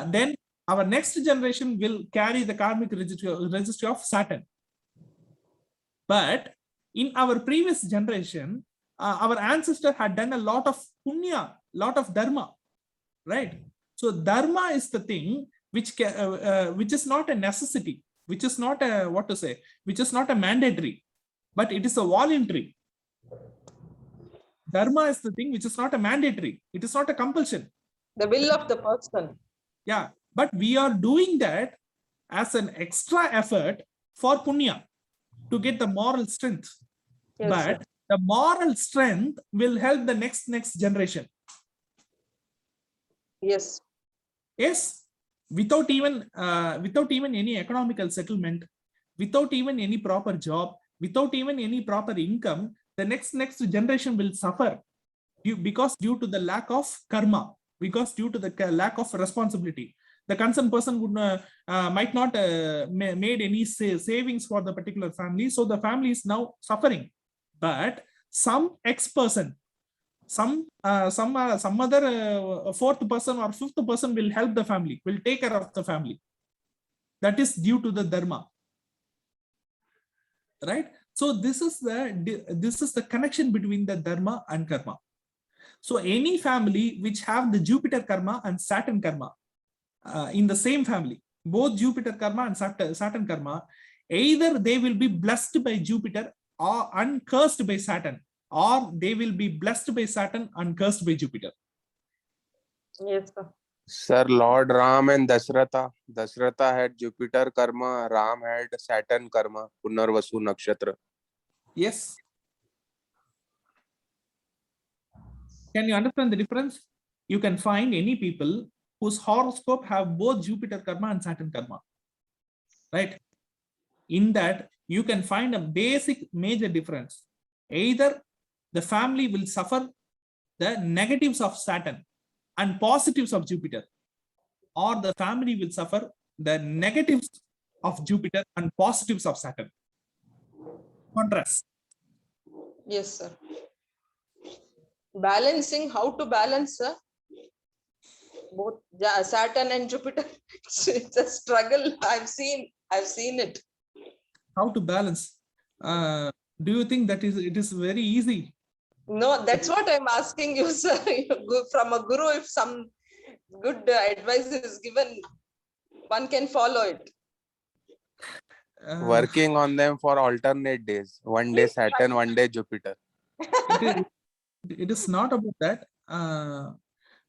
then our next generation will carry the karmic registry of Saturn. But in our previous generation, our ancestor had done a lot of punya, lot of dharma, right? So dharma is the thing which is not a necessity, which is not a which is not a mandatory, but it is a voluntary. Dharma is the thing which is not a mandatory. It is not a compulsion. The will of the person. Yeah, but we are doing that as an extra effort for punya to get the moral strength. Yes, But sir. the moral strength will help the next generation. Yes. Yes, without even any economical settlement, without even any proper job, without even any proper income, the next generation will suffer because due to the lack of karma, because due to the lack of responsibility. The concerned person would might not made any savings for the particular family, so the family is now suffering. But some person, some other 4th person or 5th person will help the family, will take care of the family. That is due to the dharma, right? So this is the connection between the dharma and karma. So any family which have the Jupiter karma and Saturn karma in the same family, both Jupiter karma and Saturn karma, either they will be blessed by Jupiter or uncursed by Saturn, or they will be blessed by Saturn and cursed by Jupiter. Yes, sir. Sir, Lord Ram and Dasratha. Dasratha had Jupiter karma, Ram had Saturn karma, Punarvasu Nakshatra. Yes. Can you understand the difference? You can find any people whose horoscope have both Jupiter karma and Saturn karma, right? In that, you can find a basic major difference. Either the family will suffer the negatives of Saturn and positives of Jupiter, or the family will suffer the negatives of Jupiter and positives of Saturn. Contrast. Yes, sir. Balancing, how to balance, sir? Both Saturn and Jupiter. It's a struggle. I've seen it. How to balance? Do you think that it is very easy? No, that's what I'm asking you, sir. From a guru, if some good advice is given, one can follow it. Working on them for alternate days. One day Saturn, one day Jupiter. It is not about that.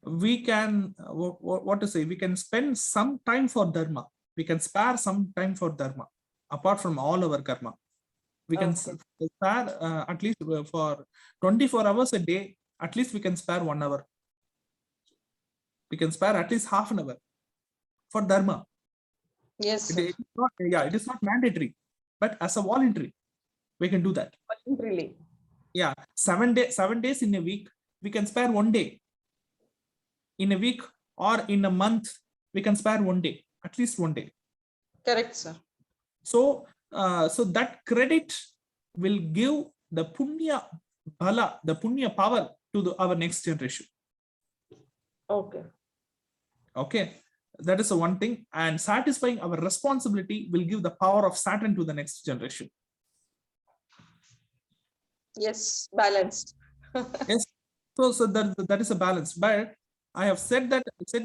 We can, what to say, we can spend some time for dharma. We can spare some time for dharma, apart from all our karma. We can spare at least for 24 hours a day, at least we can spare 1 hour. We can spare at least half an hour for dharma. Yes, It is not mandatory, but as a voluntary, we can do that. voluntarily. Yeah, 7 days in a week, we can spare 1 day. In a week or in a month, we can spare 1 day, at least 1 day. Correct, sir. So, so that credit will give the punya bhala, the punya power to our next generation. Okay. Okay, that is the one thing. And satisfying our responsibility will give the power of Saturn to the next generation. Yes, balanced. Yes. So that is a balance. But I have said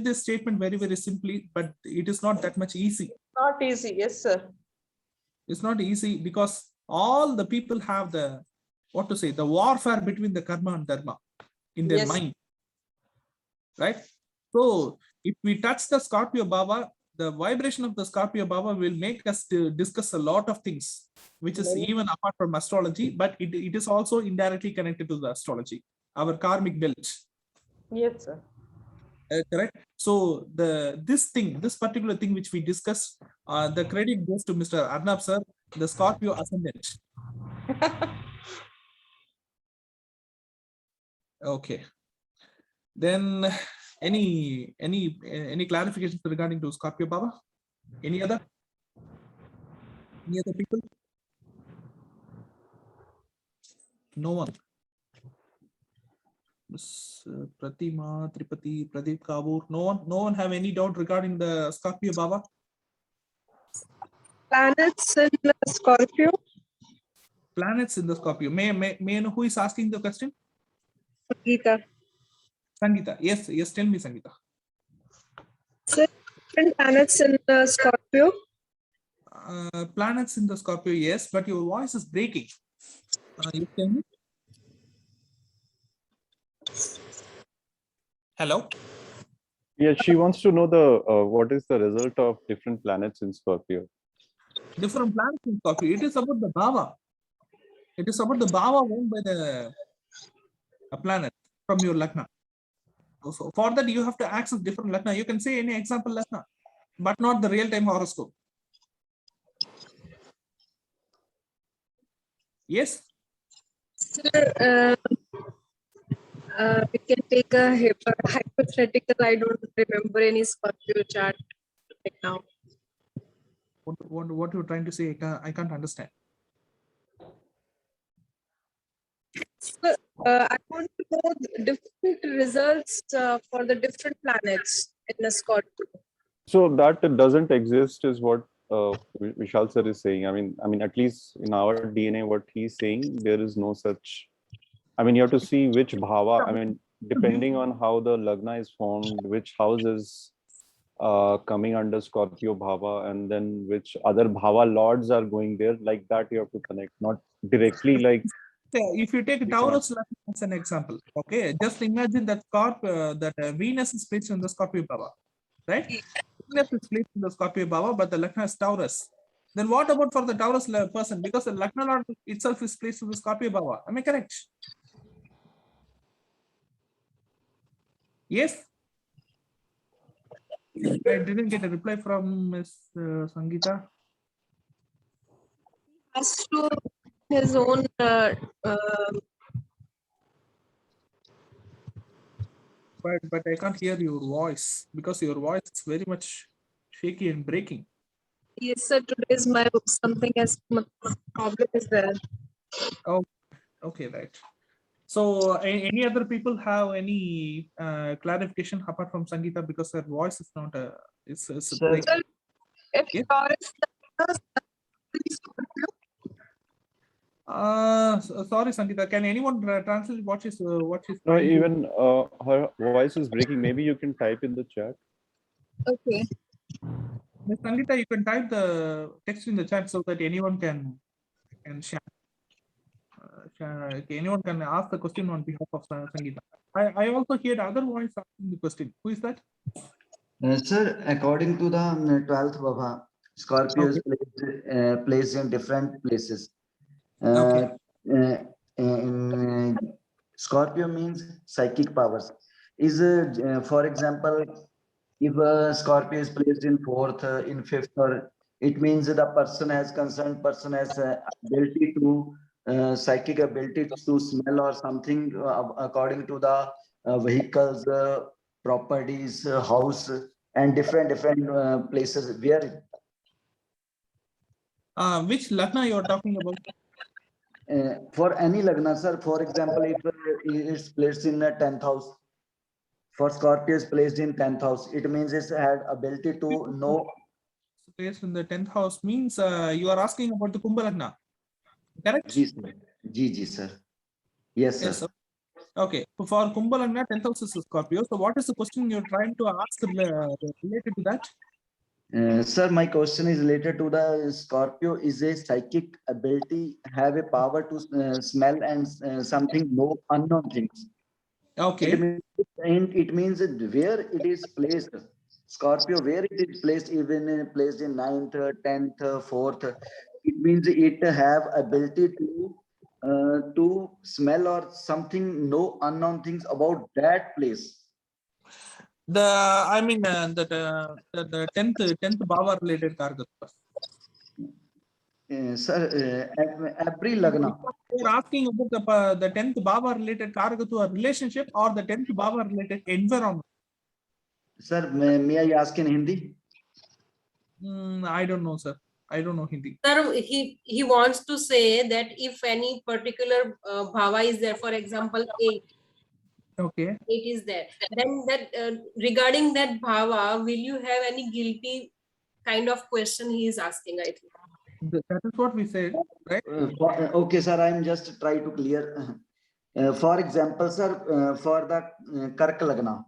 this statement very, very simply, but it is not that much easy. Not easy. Yes, sir. It's not easy because all the people have the warfare between the karma and dharma in their Yes. mind, right? So if we touch the Scorpio Baba, the vibration of the Scorpio Baba will make us to discuss a lot of things, which is even apart from astrology, but it is also indirectly connected to the astrology, our karmic belt. Yes, sir. Correct. So this particular thing which we discussed, the credit goes to Mr. Arnab sir, the Scorpio ascendant. Okay. Then any clarifications regarding to Scorpio Baba? Any other people? No one. Miss Pratima, Tripati, Pradeep Kabur. No one have any doubt regarding the Scorpio Baba? Planets in Scorpio. Planets in the Scorpio. May I know who is asking the question? Geeta. Sangeeta. Yes, tell me, Sangeeta. So, different planets in Scorpio. Planets in the Scorpio, yes, but your voice is breaking. You tell me. Hello. Yeah, she wants to know what is the result of different planets in Scorpio. Different planets in Scorpio. It is about the Baba. It is about the Baba owned by a planet from your Lagna. So for that, you have to access different Lagna. You can say any example Lagna, but not the real-time horoscope. Yes? Sir, we can take a hypothetical. I don't remember any Scorpio chart right now. What you're trying to say? I can't understand. So, I want to know the different results for the different planets in the Scorpio. So that doesn't exist is what Vishal sir is saying. I mean, at least in our DNA, what he's saying, there is no such. I mean, you have to see which bhava. I mean, depending on how the lagna is formed, which house is coming under Scorpio bhava, and then which other bhava lords are going there. Like that, you have to connect, not directly like. If you take Taurus as an example, okay, just imagine that Venus is placed in the Scorpio Baba, right? Venus is placed in the Scorpio Baba, but the Lagna is Taurus. Then what about for the Taurus person? Because the Lagna Lord itself is placed in the Scorpio Baba. Am I correct? Yes? I didn't get a reply from Ms. Sangeeta. Has to his own But I can't hear your voice because your voice is very much shaky and breaking. yes, sir. Today's my something as problem is there. Oh, okay, right. So any other people have any clarification apart from Sangeeta, because her voice is not it's Sir, breaking. Sir, if Yes? Taurus Sorry, Sangeeta. Can anyone translate what she's No, trying to- even her voice is breaking. Maybe you can type in the chat. okay. Ms. Sangeeta, you can type the text in the chat so that anyone can share. Anyone can ask the question on behalf of Sangeeta. I also heard other voice asking the question. Who is that? sir, according to the 12th Baba, Scorpio is placed in different places. Okay. Scorpio means psychic powers. For example, if Scorpio is placed in 4th, in 5th, or it means the concerned person has ability to psychic ability to smell or something according to the vehicles, properties, house, and different places where. Which Lagna you are talking about? For any lagna, sir, for example, if it's placed in the 10th house, for Scorpio is placed in 10th house, it means it's had ability to know. Placed in the 10th house means you are asking about the Kumbha Lagna, correct? Ji, sir. Ji, sir. Yes, sir. Yes. Okay, so for Kumbh Lagna, 10th house is Scorpio. So what is the question you're trying to ask related to that? Sir, my question is related to the Scorpio. Is a psychic ability have a power to smell and something no unknown things? Okay. It means where it is placed. Scorpio, where it is placed, even placed in 9th, 10th, 4th, it means it have ability to smell or something no unknown things about that place. The 10th Bhava related Kargat. Sir, every Lagna. You're asking about the 10th Bhava related Kargat to a relationship or the 10th Bhava related environment? Sir, may I ask in Hindi? I don't know, sir. I don't know Hindi. Sir, he wants to say that if any particular bhava is there, for example, 8. Okay. 8 is there. Then that regarding that bhava, will you have any guilty kind of question he is asking, I think. That is what we said, right? Okay, sir, I'm just try to clear. For example, sir, for the Kark Lagna.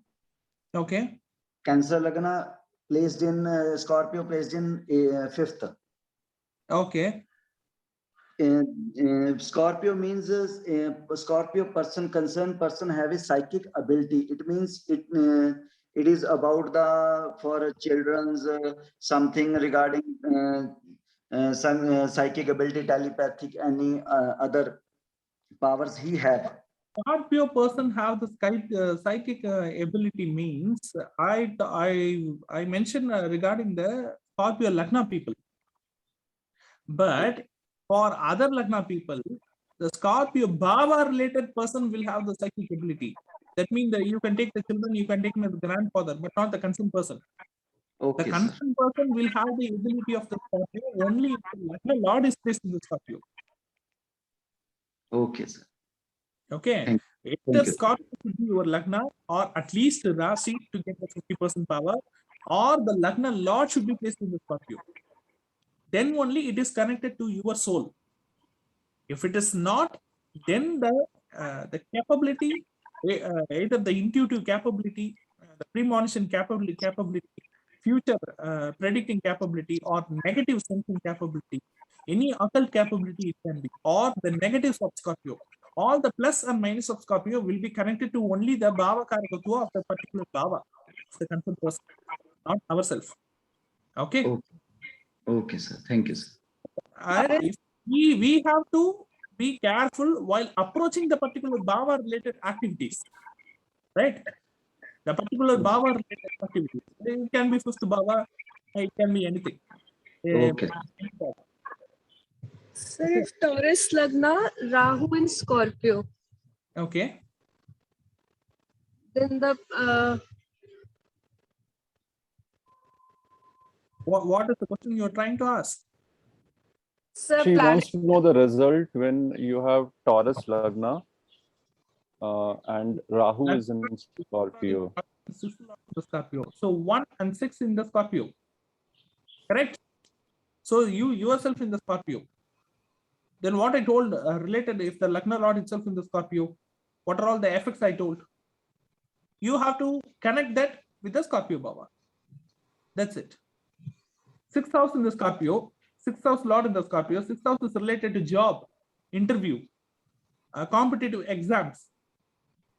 Okay. Cancer Lagna placed in Scorpio placed in 5th. Okay. Scorpio means Scorpio person, concerned person have a psychic ability. It means it is about the for children's something regarding some psychic ability, telepathic, any other powers he have. Scorpio person have the psychic ability means I mentioned regarding the Scorpio Lagna people, but for other Lagna people, the Scorpio Bhava related person will have the psychic ability. That means that you can take the children, you can take the grandfather, but not the concerned person. Okay, the concerned person will have the ability of the Scorpio only if the Lagna Lord is placed in the Scorpio. Okay, sir. Okay. Either Scorpio should be your Lagna or at least Rasi to get the 50% power, or the Lagna Lord should be placed in the Scorpio. Then only it is connected to your soul. If it is not, then the capability, either the intuitive capability, the premonition capability, future predicting capability, or negative sensing capability, any occult capability it can be, or the negatives of Scorpio. All the plus and minus of Scorpio will be connected to only the Bhava Karakatva of the particular Bhava, the concerned person, not ourselves. Okay. Okay, sir. Thank you, sir. If we have to be careful while approaching the particular Bhava related activities, right? The particular Bhava related activities. It can be fifth Bhava, it can be anything. Okay. Sir, if Taurus Lagna, Rahu in Scorpio, Okay. then the What is the question you're trying to ask? sir, She planet wants to know the result when you have Taurus Lagna and Rahu is in Scorpio. Scorpio. So 1 and 6 in the Scorpio. Correct? So you yourself in the Scorpio. Then what I told related, if the Lagna Lord itself in the Scorpio, what are all the effects I told? You have to connect that with the Scorpio Bhava. That's it. 6th house in the Scorpio, 6th house Lord in the Scorpio, 6th house is related to job, interview, competitive exams.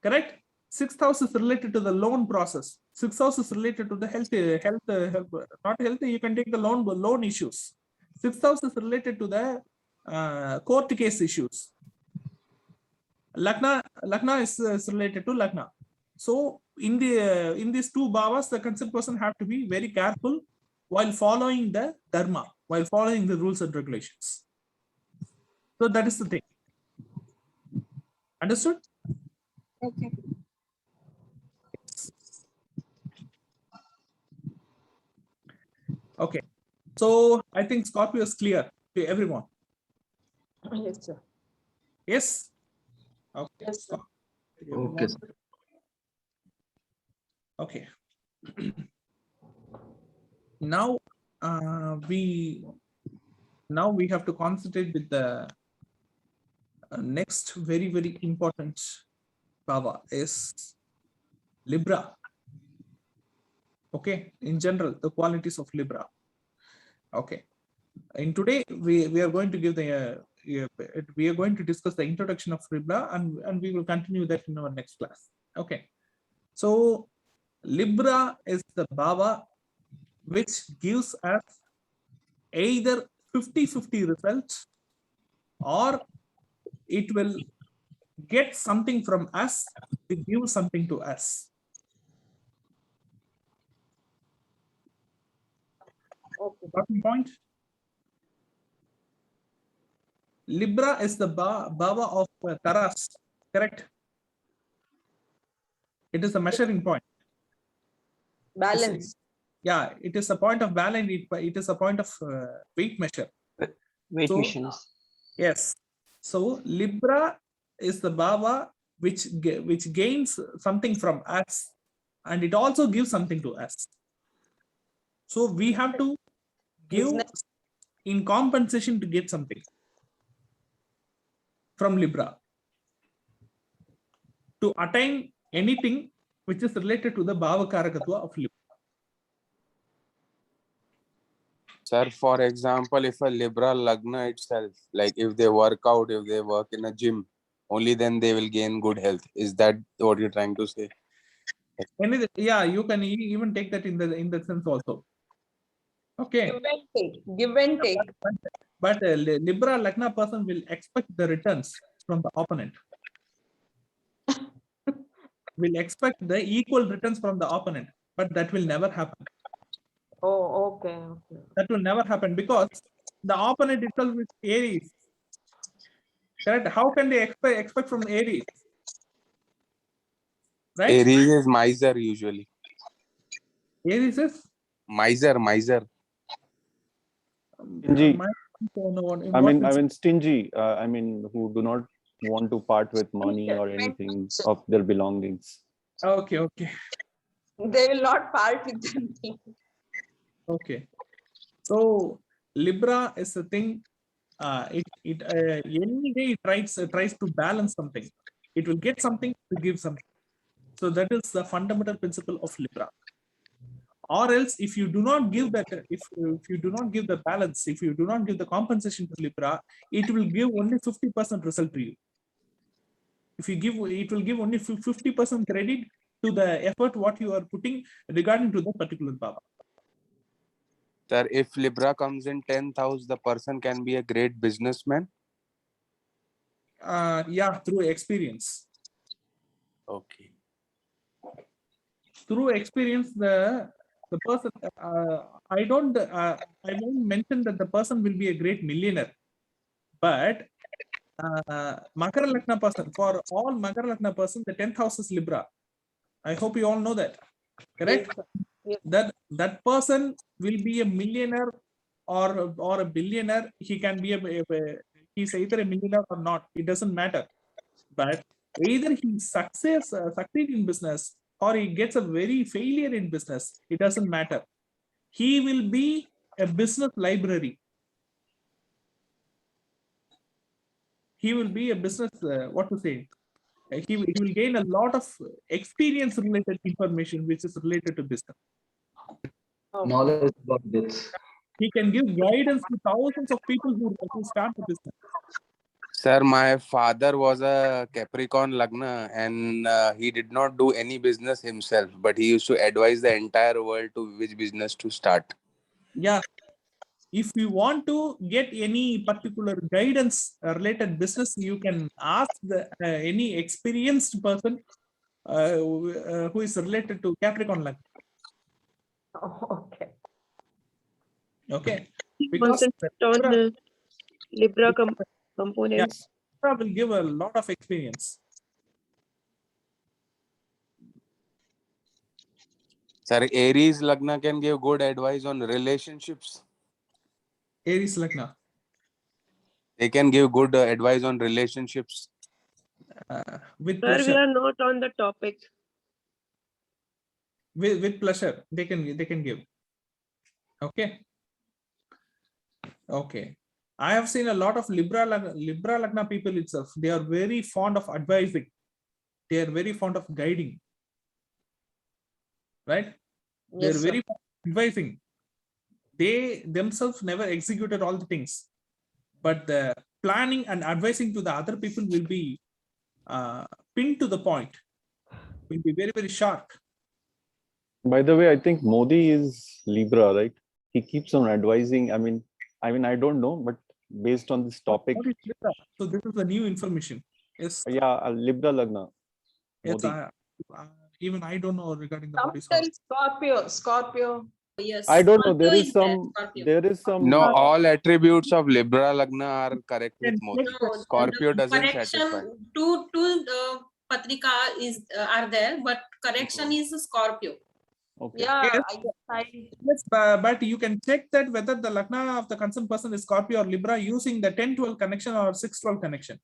Correct? 6th house is related to the loan process. 6th house is related to the health, not health, you can take the loan issues. 6th house is related to the court case issues. Lagna is related to Lagna. So in these two bhavas, the concerned person have to be very careful while following the dharma, while following the rules and regulations. So that is the thing. Understood? okay. Okay. So I think Scorpio is clear to everyone. Yes, sir. Yes? Okay. Yes, sir. Okay. Okay. Now we have to concentrate with the next very important Bhava is Libra. Okay, in general, the qualities of Libra. Okay, and today we are going to give the we are going to discuss the introduction of Libra, and we will continue that in our next class. Okay, so Libra is the Bhava which gives us either 50-50 results, or it will get something from us to give something to us. Okay. Starting point. Libra is the Bhava of Taras, correct? It is a measuring point. Balance. Yeah, it is a point of balance. It is a point of weight measure. Weight So, missions. yes. So Libra is the Bhava which gains something from us, and it also gives something to us. So we have to give in compensation to get something from Libra to attain anything which is related to the Bhava Karakatva of Libra. Sir, for example, if a Libra Lagna itself, like if they work out, if they work in a gym, only then they will gain good health. Is that what you're trying to say? Anything, yeah, you can even take that in the sense also. Okay. Give and take. Give and take. But a Libra Lagna person will expect the returns from the opponent. Will expect the equal returns from the opponent, but that will never happen. Oh, okay. Okay. That will never happen because the opponent itself is Aries. Correct? How can they expect from Aries? Right? Aries is miser usually. Aries is Miser. Stingy. In I what mean, sense? stingy. I mean, who do not want to part with money or anything of their belongings. Okay. They will not part with them. Okay. So Libra is a thing. Any day it tries to balance something. It will get something to give something. So that is the fundamental principle of Libra. Or else, if you do not give that, if you do not give the balance, if you do not give the compensation to Libra, it will give only 50% result to you. If you give, it will give only 50% credit to the effort what you are putting regarding to the particular Bhava. Sir, if Libra comes in 10th house, the person can be a great businessman. Yeah, through experience. Okay. Through experience, the person, I won't mention that the person will be a great millionaire, but Makara Lagna person, for all Makara Lagna person, the 10th house is Libra. I hope you all know that, correct? Yes. That person will be a millionaire or a billionaire. He can be he's either a millionaire or not. It doesn't matter. But either he succeed in business or he gets a very failure in business. It doesn't matter. He will be a business library. He will be a business, what to say? He will gain a lot of experience related information which is related to business. Knowledge about this. He can give guidance to thousands of people who start the business. Sir, my father was a Capricorn Lagna and he did not do any business himself, but he used to advise the entire world to which business to start. Yeah. If you want to get any particular guidance related business, you can ask any experienced person who is related to Capricorn Lagna. Oh, okay. Okay. Because on the Libra components. Libra will give a lot of experience. Sir, Aries Lagna can give good advice on relationships. Aries Lagna. They can give good advice on relationships. With Sir, pleasure. we are not on the topic. With pleasure, they can give. Okay. Okay. I have seen a lot of Libra Lagna people itself. They are very fond of advising. they are very fond of guiding, right? They're Yes, sir. very fond of advising. They themselves never executed all the things, but the planning and advising to the other people will be pinned to the point, will be very, very sharp. By the way, I think Modi is Libra, right? He keeps on advising. I mean, I don't know, but based on this topic, What is Libra? So this is the new information. Yes, yeah, Libra Lagna. yes. Modi. Even I don't know regarding the Some body tell source. Scorpio. Yes. I don't know. Scorpio There is there, some. Scorpio. There is some. No, all attributes of Libra Lagna are correct with Modi. No, Scorpio the doesn't correction satisfy. to Patrika is are there, but correction is Scorpio. Okay. Yeah, Yes. I Yes, but you can check that whether the Lagna of the concerned person is Scorpio or Libra using the 10-12 connection or 6-12 connection.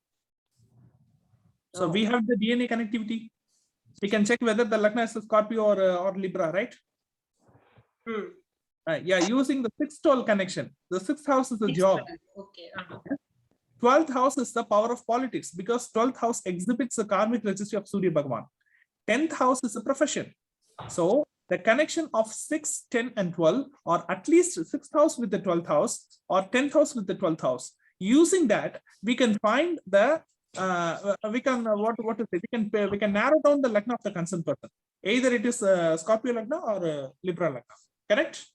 So we have the DNA connectivity. We can check whether the Lagna is a Scorpio or Libra, right? Yeah, using the 6-12 connection. The 6th house is the job. Okay. 12th house is the power of politics because 12th house exhibits the karmic registry of Surya Bhagavan. 10th house is a profession. So the connection of 6, 10, and 12, or at least 6th house with the 12th house or 10th house with the 12th house. Using that, we can find the we can we can narrow down the Lagna of the concerned person. Either it is Scorpio Lagna or Libra Lagna. Correct?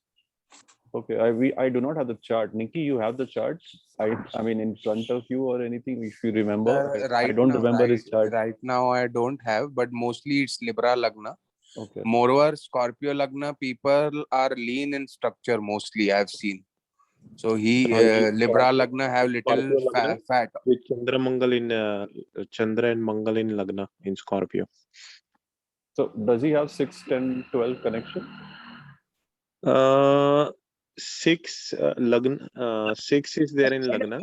Okay. I do not have the chart. Nikki, you have the chart. I mean, in front of you or anything, if you remember. I don't remember his chart. Right now, I don't have, but mostly it's Libra Lagna. Okay. Moreover, Scorpio Lagna people are lean in structure mostly. I've seen. So Libra Lagna have little fat. With Chandra Mangal in Chandra and Mangal in Lagna in Scorpio. So does he have 6, 10, 12 connection? 6 Lagna. 6 is there in Lagna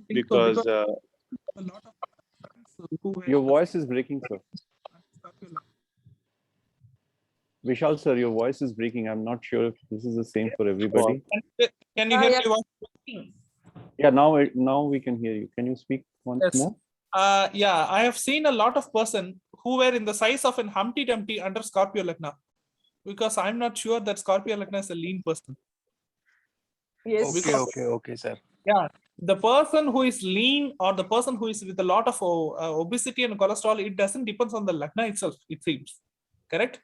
because a lot of friends who have Your voice is breaking, sir. Scorpio Lagna. Vishal, sir, your voice is breaking. I'm not sure if this is the same for everybody. Can you hear yeah. me? Yeah, now we can hear you. Can you speak once Yes. more? Yeah, I have seen a lot of person who were in the size of an Humpty Dumpty under Scorpio Lagna, because I'm not sure that Scorpio Lagna is a lean person. yes. Okay, sir. Yeah, the person who is lean or the person who is with a lot of obesity and cholesterol, it doesn't depend on the Lagna itself, it seems. Correct?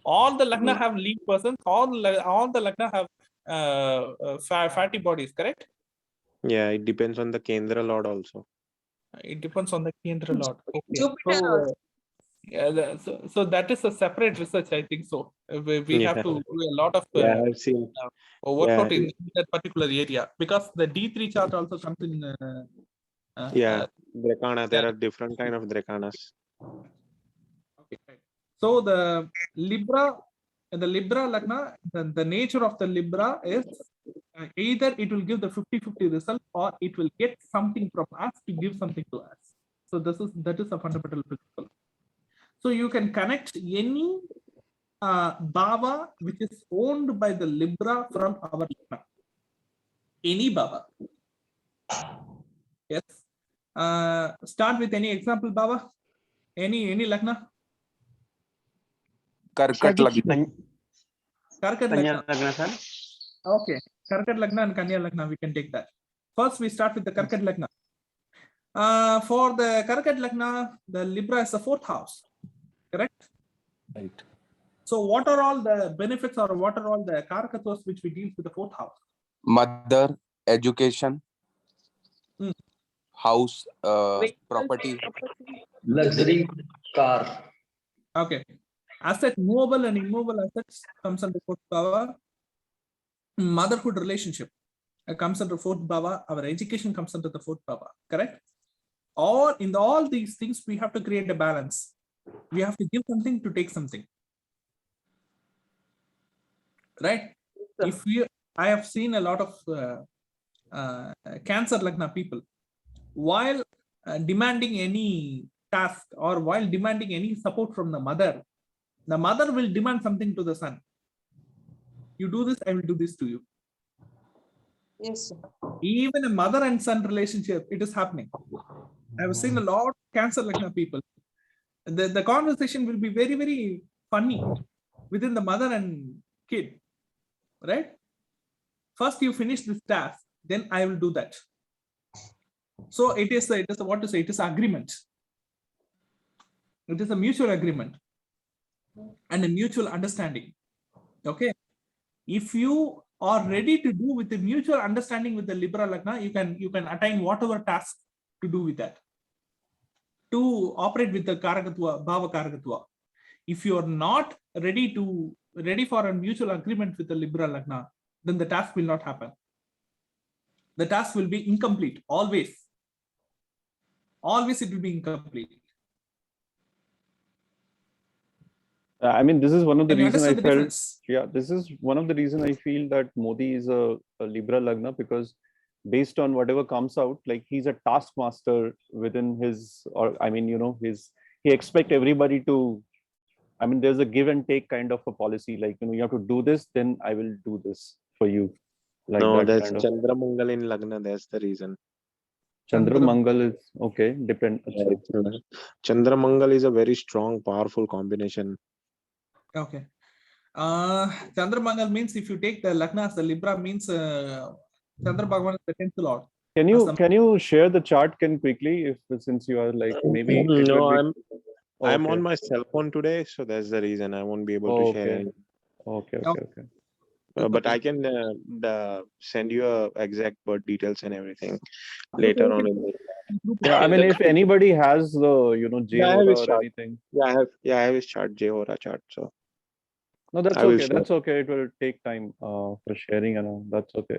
All the Lagna have lean persons, all the Lagna have fatty bodies, correct? Yeah, it depends on the Kendra Lord also. It depends on the Kendra Lord. Okay. Jupiter also. Yeah, so that is a separate research, I think so. We have to do a lot of Yeah, I've seen. workout in that particular area, because the D3 chart also comes in. Drakana. There are different kind of Drakanas. Okay, right. So the Libra Lagna, the nature of the Libra is either it will give the 50-50 result or it will get something from us to give something to us. So that is a fundamental principle. So you can connect any Bhava which is owned by the Libra from our Lagna. Any Bhava. Yes. Start with any example Bhava. Any Lagna. Karkat Lagna. Karkat Kanya Lagna. Lagna, sir. Okay. Karkat Lagna and Kanya Lagna, we can take that. First, we start with the Karkat Lagna. For the Karkat Lagna, the Libra is the 4th house. Correct? Right. So what are all the benefits or what are all the Karakatos which we deal with the 4th house? Mother, education, house, property. Luxury car. Okay. Asset, movable and immovable assets comes under 4th bhava. Motherhood relationship comes under 4th bhava. Our education comes under the 4th bhava. Correct? In all these things, we have to create a balance. We have to give something to take something. Right? I have seen a lot of Cancer Lagna people, while demanding any task or while demanding any support from the mother will demand something to the son. You do this, I will do this to you. Yes, sir. Even a mother and son relationship, it is happening. I have seen a lot of Cancer Lagna people. the conversation will be very, very funny within the mother and kid, right? First you finish this task, then I will do that. So it is what to say, it is agreement. It is a mutual agreement and a mutual understanding. Okay. If you are ready to do with the mutual understanding with the Libra Lagna, you can attain whatever task to do with that. To operate with the Karakatva, Bhava Karakatva. If you are not ready for a mutual agreement with the Libra Lagna, then the task will not happen. The task will be incomplete, always. Always it will be incomplete. I mean, this is one of the Can you reasons I understand the felt. difference? Yeah, this is one of the reasons I feel that Modi is a Libra Lagna, because based on whatever comes out, like he's a taskmaster within his, or I mean, you know, he expects everybody to, I mean, there's a give and take kind of a policy, like, you know, you have to do this, then I will do this for you. Like No, that that's kind of. Chandra Mangal in Lagna. That's the reason. Chandra Mangal is okay. Depend. Chandra Mangal is a very strong, powerful combination. Okay. Chandra Mangal means if you take the Lagna as the Libra means Chandra Bhagavan is the 10th Lord. Can you share the chart quickly, if since you are like maybe No, I'm on my cell phone today, so that's the reason I won't be able to share anything. Okay. But I can send you exact birth details and everything later on. Yeah, I mean, if anybody has the, you know, J I have his or chart. anything. I have his chart, J Hora chart. So no, that's okay. That's okay. It will take time for sharing and all. That's okay.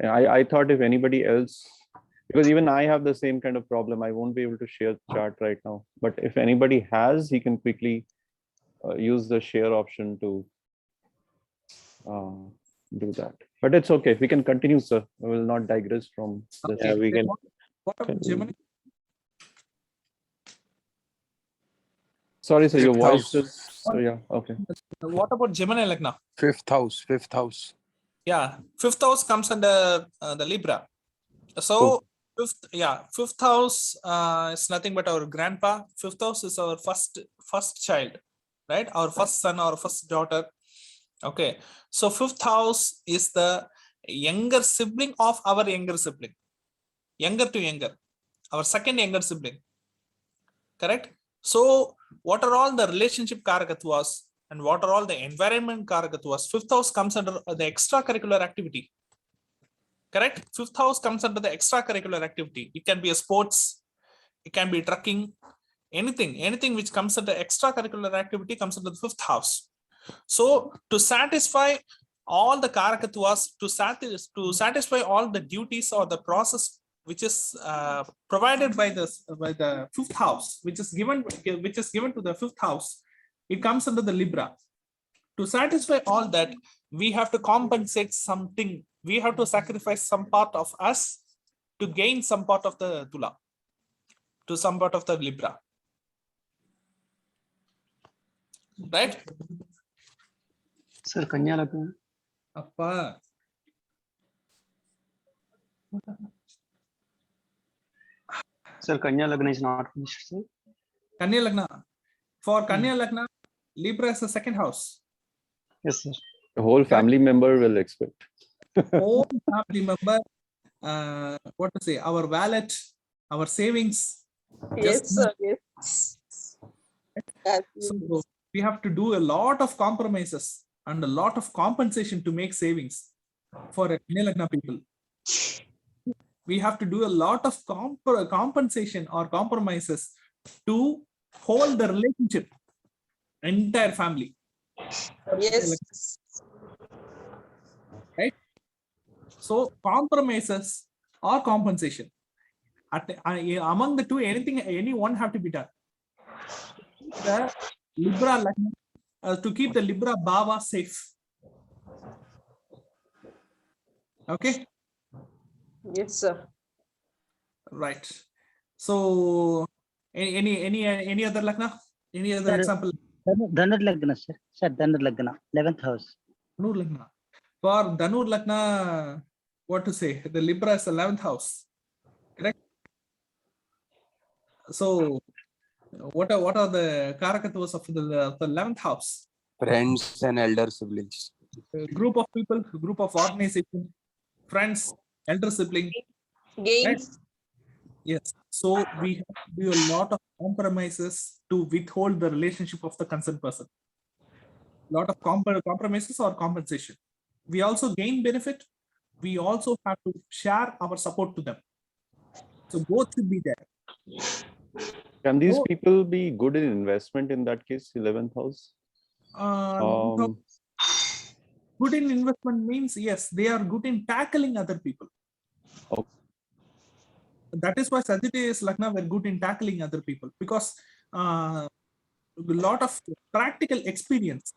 I thought if anybody else, because even I have the same kind of problem, I won't be able to share the chart right now. But if anybody has, he can quickly use the share option to do that. But it's okay. We can continue, sir. I will not digress from this. Yeah, we can. What about Gemini? Sorry, sir. Your Fifth voice house. is. So yeah. Okay. What about Gemini Lagna? Fifth house. Yeah, fifth house comes under the Libra. So fifth house is nothing but our grandpa. Fifth house is our first child, right? Our first son, our first daughter. Okay, so fifth house is the younger sibling of our younger sibling, younger to younger, our second younger sibling. Correct. So what are all the relationship karakatvas and what are all the environment karakatvas? Fifth house comes under the extracurricular activity. Correct. Fifth house comes under the extracurricular activity. It can be a sports, it can be trucking, anything which comes under extracurricular activity comes under the fifth house. So to satisfy all the karakatvas, to satisfy all the duties or the process which is provided by the fifth house, which is given to the fifth house, it comes under the Libra. To satisfy all that, we have to compensate something. We have to sacrifice some part of us to gain some part of the Tula, to some part of the Libra. Right? Sir, Kanya Lagna. Appa. Sir, Kanya Lagna is not finished, sir. Kanya Lagna. For Kanya Lagna, Libra is the second house. Yes, sir. The whole family member will expect. Whole family member, what to say, our wallet, our savings. Yes, sir. Yes. So we have to do a lot of compromises and a lot of compensation to make savings for a Kanya Lagna people. We have to do a lot of compensation or compromises to hold the relationship, entire family. Yes. Right? So compromises or compensation. Among the two, any one have to be done. The Libra Lagna, to keep the Libra Bhava safe. Okay. Yes, sir. Right. So any other Lagna? Any other Sir, example? Dhanur Lagna, sir. Sir, Dhanur Lagna, 11th house. Dhanur Lagna. For Dhanur Lagna, what to say? The Libra is 11th house. Correct? So What are the Karakatvas of the 11th house? Friends and elder siblings. A group of people, group of organization, friends, elder sibling. Gains. Yes. So we have to do a lot of compromises to withhold the relationship of the concerned person. Lot of compromises or compensation. We also gain benefit. We also have to share our support to them. So both should be there. Can these Oh. people be good in investment in that case, 11th house? Good in investment means yes, they are good in tackling other people. Okay. That is why Sagittarius Lagna were good in tackling other people, because a lot of practical experience,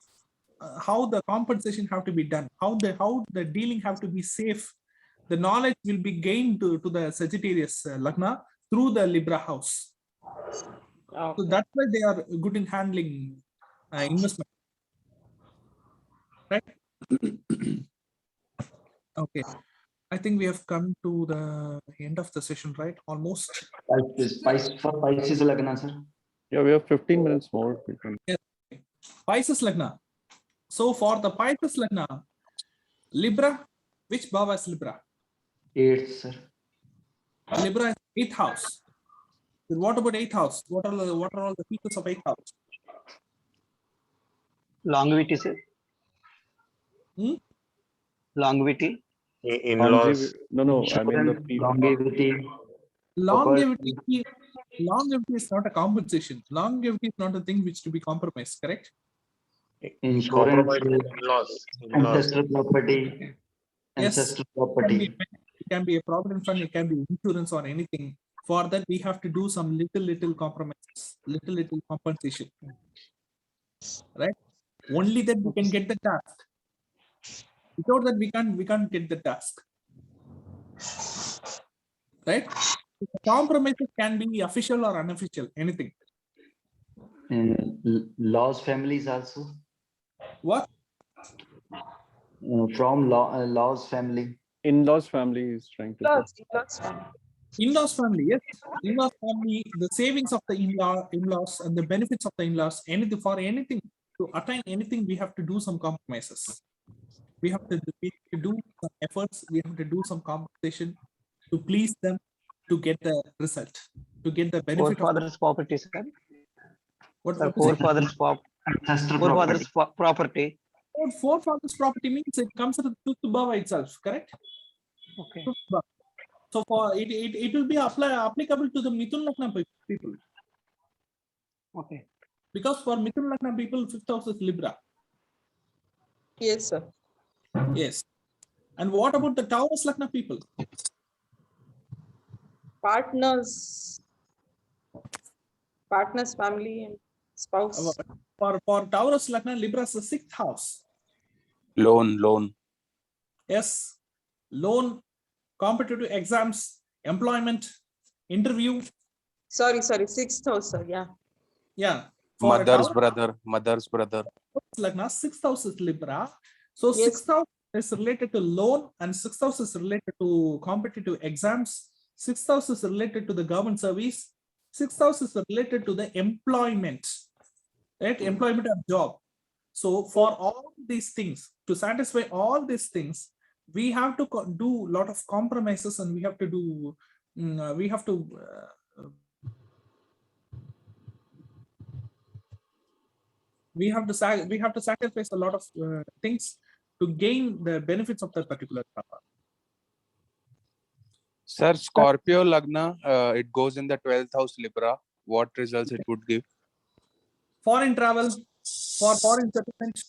how the compensation have to be done, how the dealing have to be safe. The knowledge will be gained to the Sagittarius Lagna through the Libra house. So that's why they are good in handling investment. Right? Okay. I think we have come to the end of the session, right? Almost. For Pisces Lagna, sir. Yeah, we have 15 minutes more. Yes. Pisces Lagna. So for the Pisces Lagna, Libra, which Bhava is Libra? 8th, sir. Libra is 8th house. Then what about 8th house? What are all the features of 8th house? Longevity, sir. Longevity. In-laws. No, I mean the people. Longevity. Longevity is not a compensation. Longevity is not a thing which to be compromised, correct? Insurance. Compromise in-laws. Ancestral property. Yes. Ancestral property. It can be a provident fund, it can be insurance or anything. For that, we have to do some little compromises, little compensation. Right? Only then we can get the task. Without that, we can't get the task. Right? Compromises can be official or unofficial, anything. Laws families also. What? From Laws family. In-laws family is trying to. In-laws family, yes. In-laws family, the savings of the in-laws and the benefits of the in-laws, anything for anything, to attain anything, we have to do some compromises. We have to do some efforts, we have to do some compensation to please them, to get the result, to get the benefit. Forefathers' property, sir. What forefathers' property. Forefathers' property means it comes to the Bhava itself, correct? Okay. So for it will be applicable to the Mithun Lagna people. Okay. Because for Mithun Lagna people, 5th house is Libra. Yes, sir. Yes. And what about the Taurus Lagna people? Partners, family, and spouse. For Taurus Lagna, Libra is the 6th house. Loan. Yes. Loan, competitive exams, employment, interview. Sorry, 6th house, sir. Yeah. Yeah. Mother's brother. Lagna, 6th house is Libra. So Yes. 6th house is related to loan and 6th house is related to competitive exams. 6th house is related to the government service. 6th house is related to the employment, right? Employment of job. So for all these things, to satisfy all these things, we have to do a lot of compromises, and we have to do, we have to sacrifice a lot of things to gain the benefits of that particular Bhava. Sir, Scorpio Lagna, it goes in the 12th house Libra. What results it would give? Foreign travel, for foreign settlement.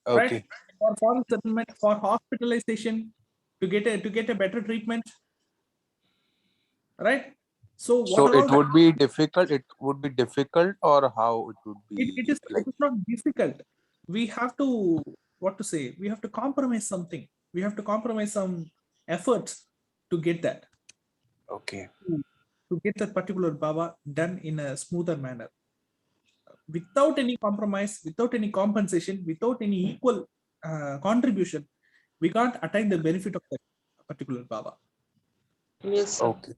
Okay. Right? For foreign settlement, for hospitalization, to get a better treatment. Right? So it would be difficult. It would be difficult, or how it would be? It is not difficult. We have to, we have to compromise something. We have to compromise some efforts to get that. Okay. To get that particular Bhava done in a smoother manner. Without any compromise, without any compensation, without any equal contribution, we can't attain the benefit of that particular Bhava. Yes, sir. Okay.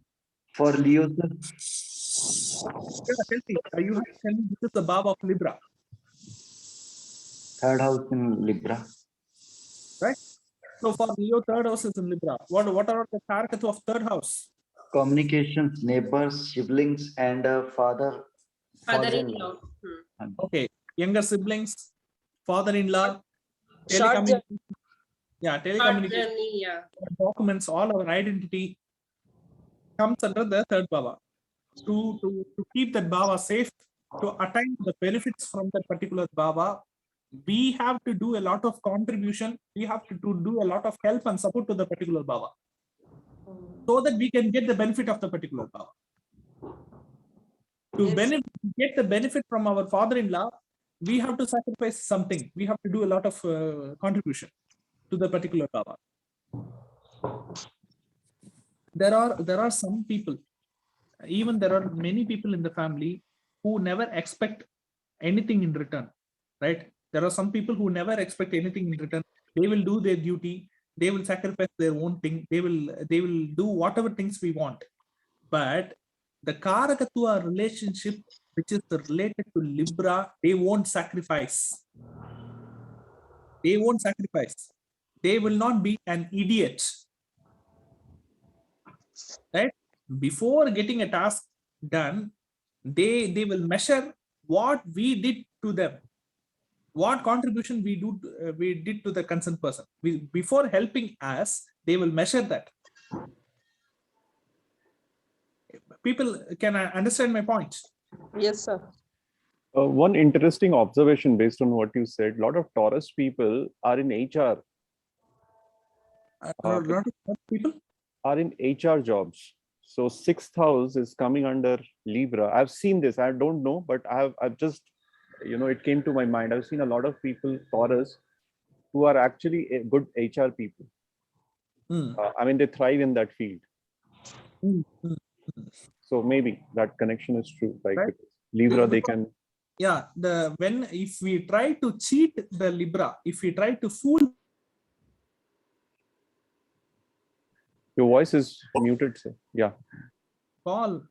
For Leo, sir. Yeah, tell me, you have to tell me this is the Baba of Libra, Third house in Libra. right? So for Leo, third house is in Libra. What are the Karakatva of third house? Communications, neighbors, siblings, and father-in-law. Father-in-law. Okay, younger siblings, father-in-law, Short journey. telecommunication. Yeah, Short telecommunication, journey, yeah. documents, all our identity comes under the third Baba. To keep that Baba safe, to attain the benefits from that particular Baba, we have to do a lot of contribution. We have to do a lot of help and support to the particular Baba, so that we can get the benefit of the particular Baba. To Yes. get the benefit from our father-in-law, we have to sacrifice something. We have to do a lot of contribution to the particular Baba. There are some people, even there are many people in the family who never expect anything in return, right? There are some people who never expect anything in return. They will do their duty. They will sacrifice their own thing. They will do whatever things we want. But the Karakatwa relationship, which is related to Libra, they won't sacrifice. They won't sacrifice. They will not be an idiot, right? Before getting a task done, they will measure what we did to them, what contribution we did to the concerned person. Before helping us, they will measure that. People can understand my point. Yes, sir. One interesting observation based on what you said, a lot of Taurus people are in HR. A lot of people are in HR jobs. So 6th house is coming under Libra. I've seen this. I don't know, but I've just, it came to my mind. I've seen a lot of people, Taurus, who are actually good HR people. I mean, they thrive in that field. So maybe that connection is true. Like right? Libra, they can. Yeah, if we try to cheat the Libra, if we try to fool. Your voice is muted, sir. Yeah. Call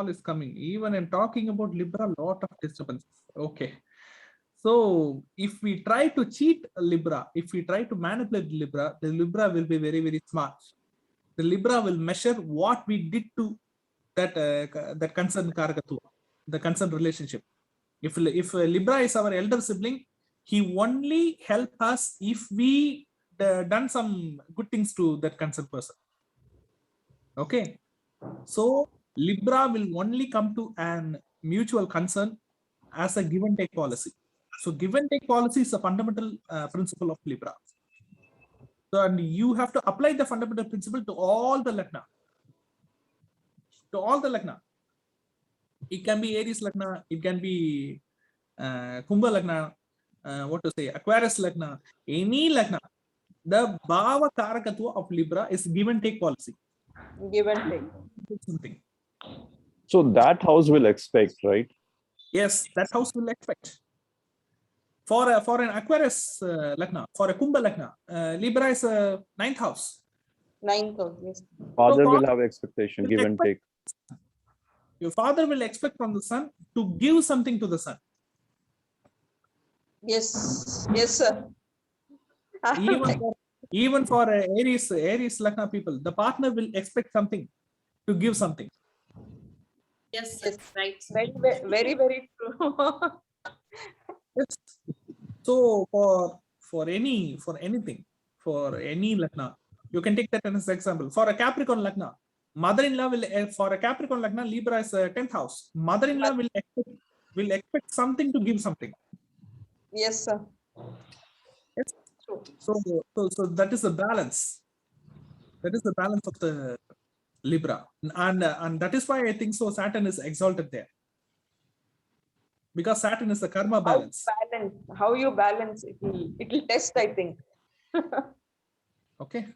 is coming. Even I'm talking about Libra, lot of disturbance. Okay. So if we try to cheat Libra, if we try to manipulate Libra, the Libra will be very, very smart. The Libra will measure what we did to that concerned Karakatwa, the concerned relationship. If Libra is our elder sibling, he only help us if we done some good things to that concerned person. Okay, so Libra will only come to an mutual concern as a give and take policy. So give and take policy is a fundamental principle of Libra. So and you have to apply the fundamental principle to all the Lagna. To all the Lagna. It can be Aries Lagna, it can be Kumbha Lagna, Aquarius Lagna, any Lagna. The Bhava Karakatva of Libra is give and take policy. Give and take. Something. So that house will expect, right? Yes, that house will expect. For an Aquarius Lagna, for a Kumbha Lagna, Libra is a 9th house. 9th house, yes. Father will have expectation, give and take. Your father will expect from the son to give something to the son. Yes, yes, sir. Even for Aries Lagna people, the partner will expect something to give something. Yes, yes, right. Very, very, very true. Yes. So for anything, for any Lagna, you can take that as an example. For a Capricorn Lagna, mother-in-law for a Capricorn Lagna, Libra is a 10th house. Mother-in-law will expect something to give something. Yes, sir. Yes. So that is the balance. That is the balance of the Libra, and that is why I think so. Saturn is exalted there, because Saturn is the karma balance. How you balance it will test, I think. Okay,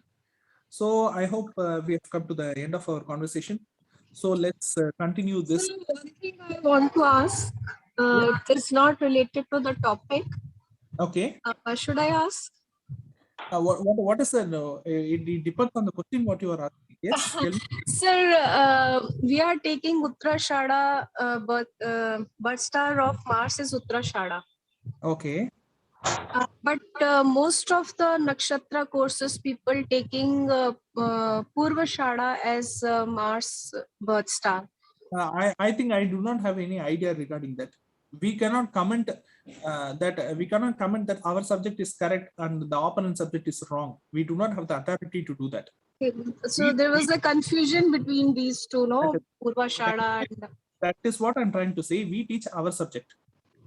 so I hope we have come to the end of our conversation. So let's continue this. So one thing I want to ask, it's not related to the topic. Okay. Should I ask? What is the? It depends on the question what you are asking. Yes. Tell me. Sir, we are taking Uttarashada, birth star of Mars is Uttarashada. Okay. But most of the nakshatra courses, people taking Purvashada as Mars birth star. I think I do not have any idea regarding that. We cannot comment that our subject is correct and the opponent subject is wrong. We do not have the authority to do that. So there was a confusion between these two, no? Purvashada and That is what I'm trying to say. We teach our subject,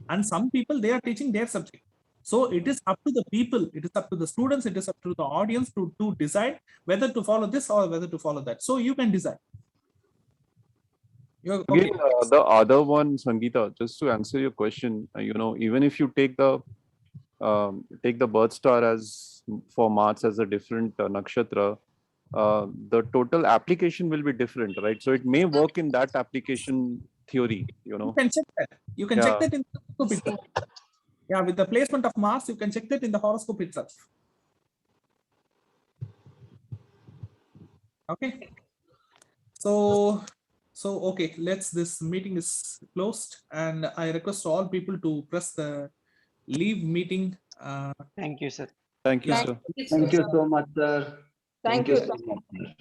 and some people, they are teaching their subject. So it is up to the people, it is up to the students, it is up to the audience to decide whether to follow this or whether to follow that. So you can decide. Okay. Again, the other one, Sangeeta, just to answer your question, even if you take the birth star as for Mars as a different nakshatra, the total application will be different, right? So it may work in that application theory, You can check that. You can check that in the horoscope itself. Yeah, with the placement of Mars, you can check that in the horoscope itself. Okay. So okay, this meeting is closed, and I request all people to press the leave meeting. Thank you, sir. Thank you, sir. Thank you so much, sir. Thank you. so much, sir.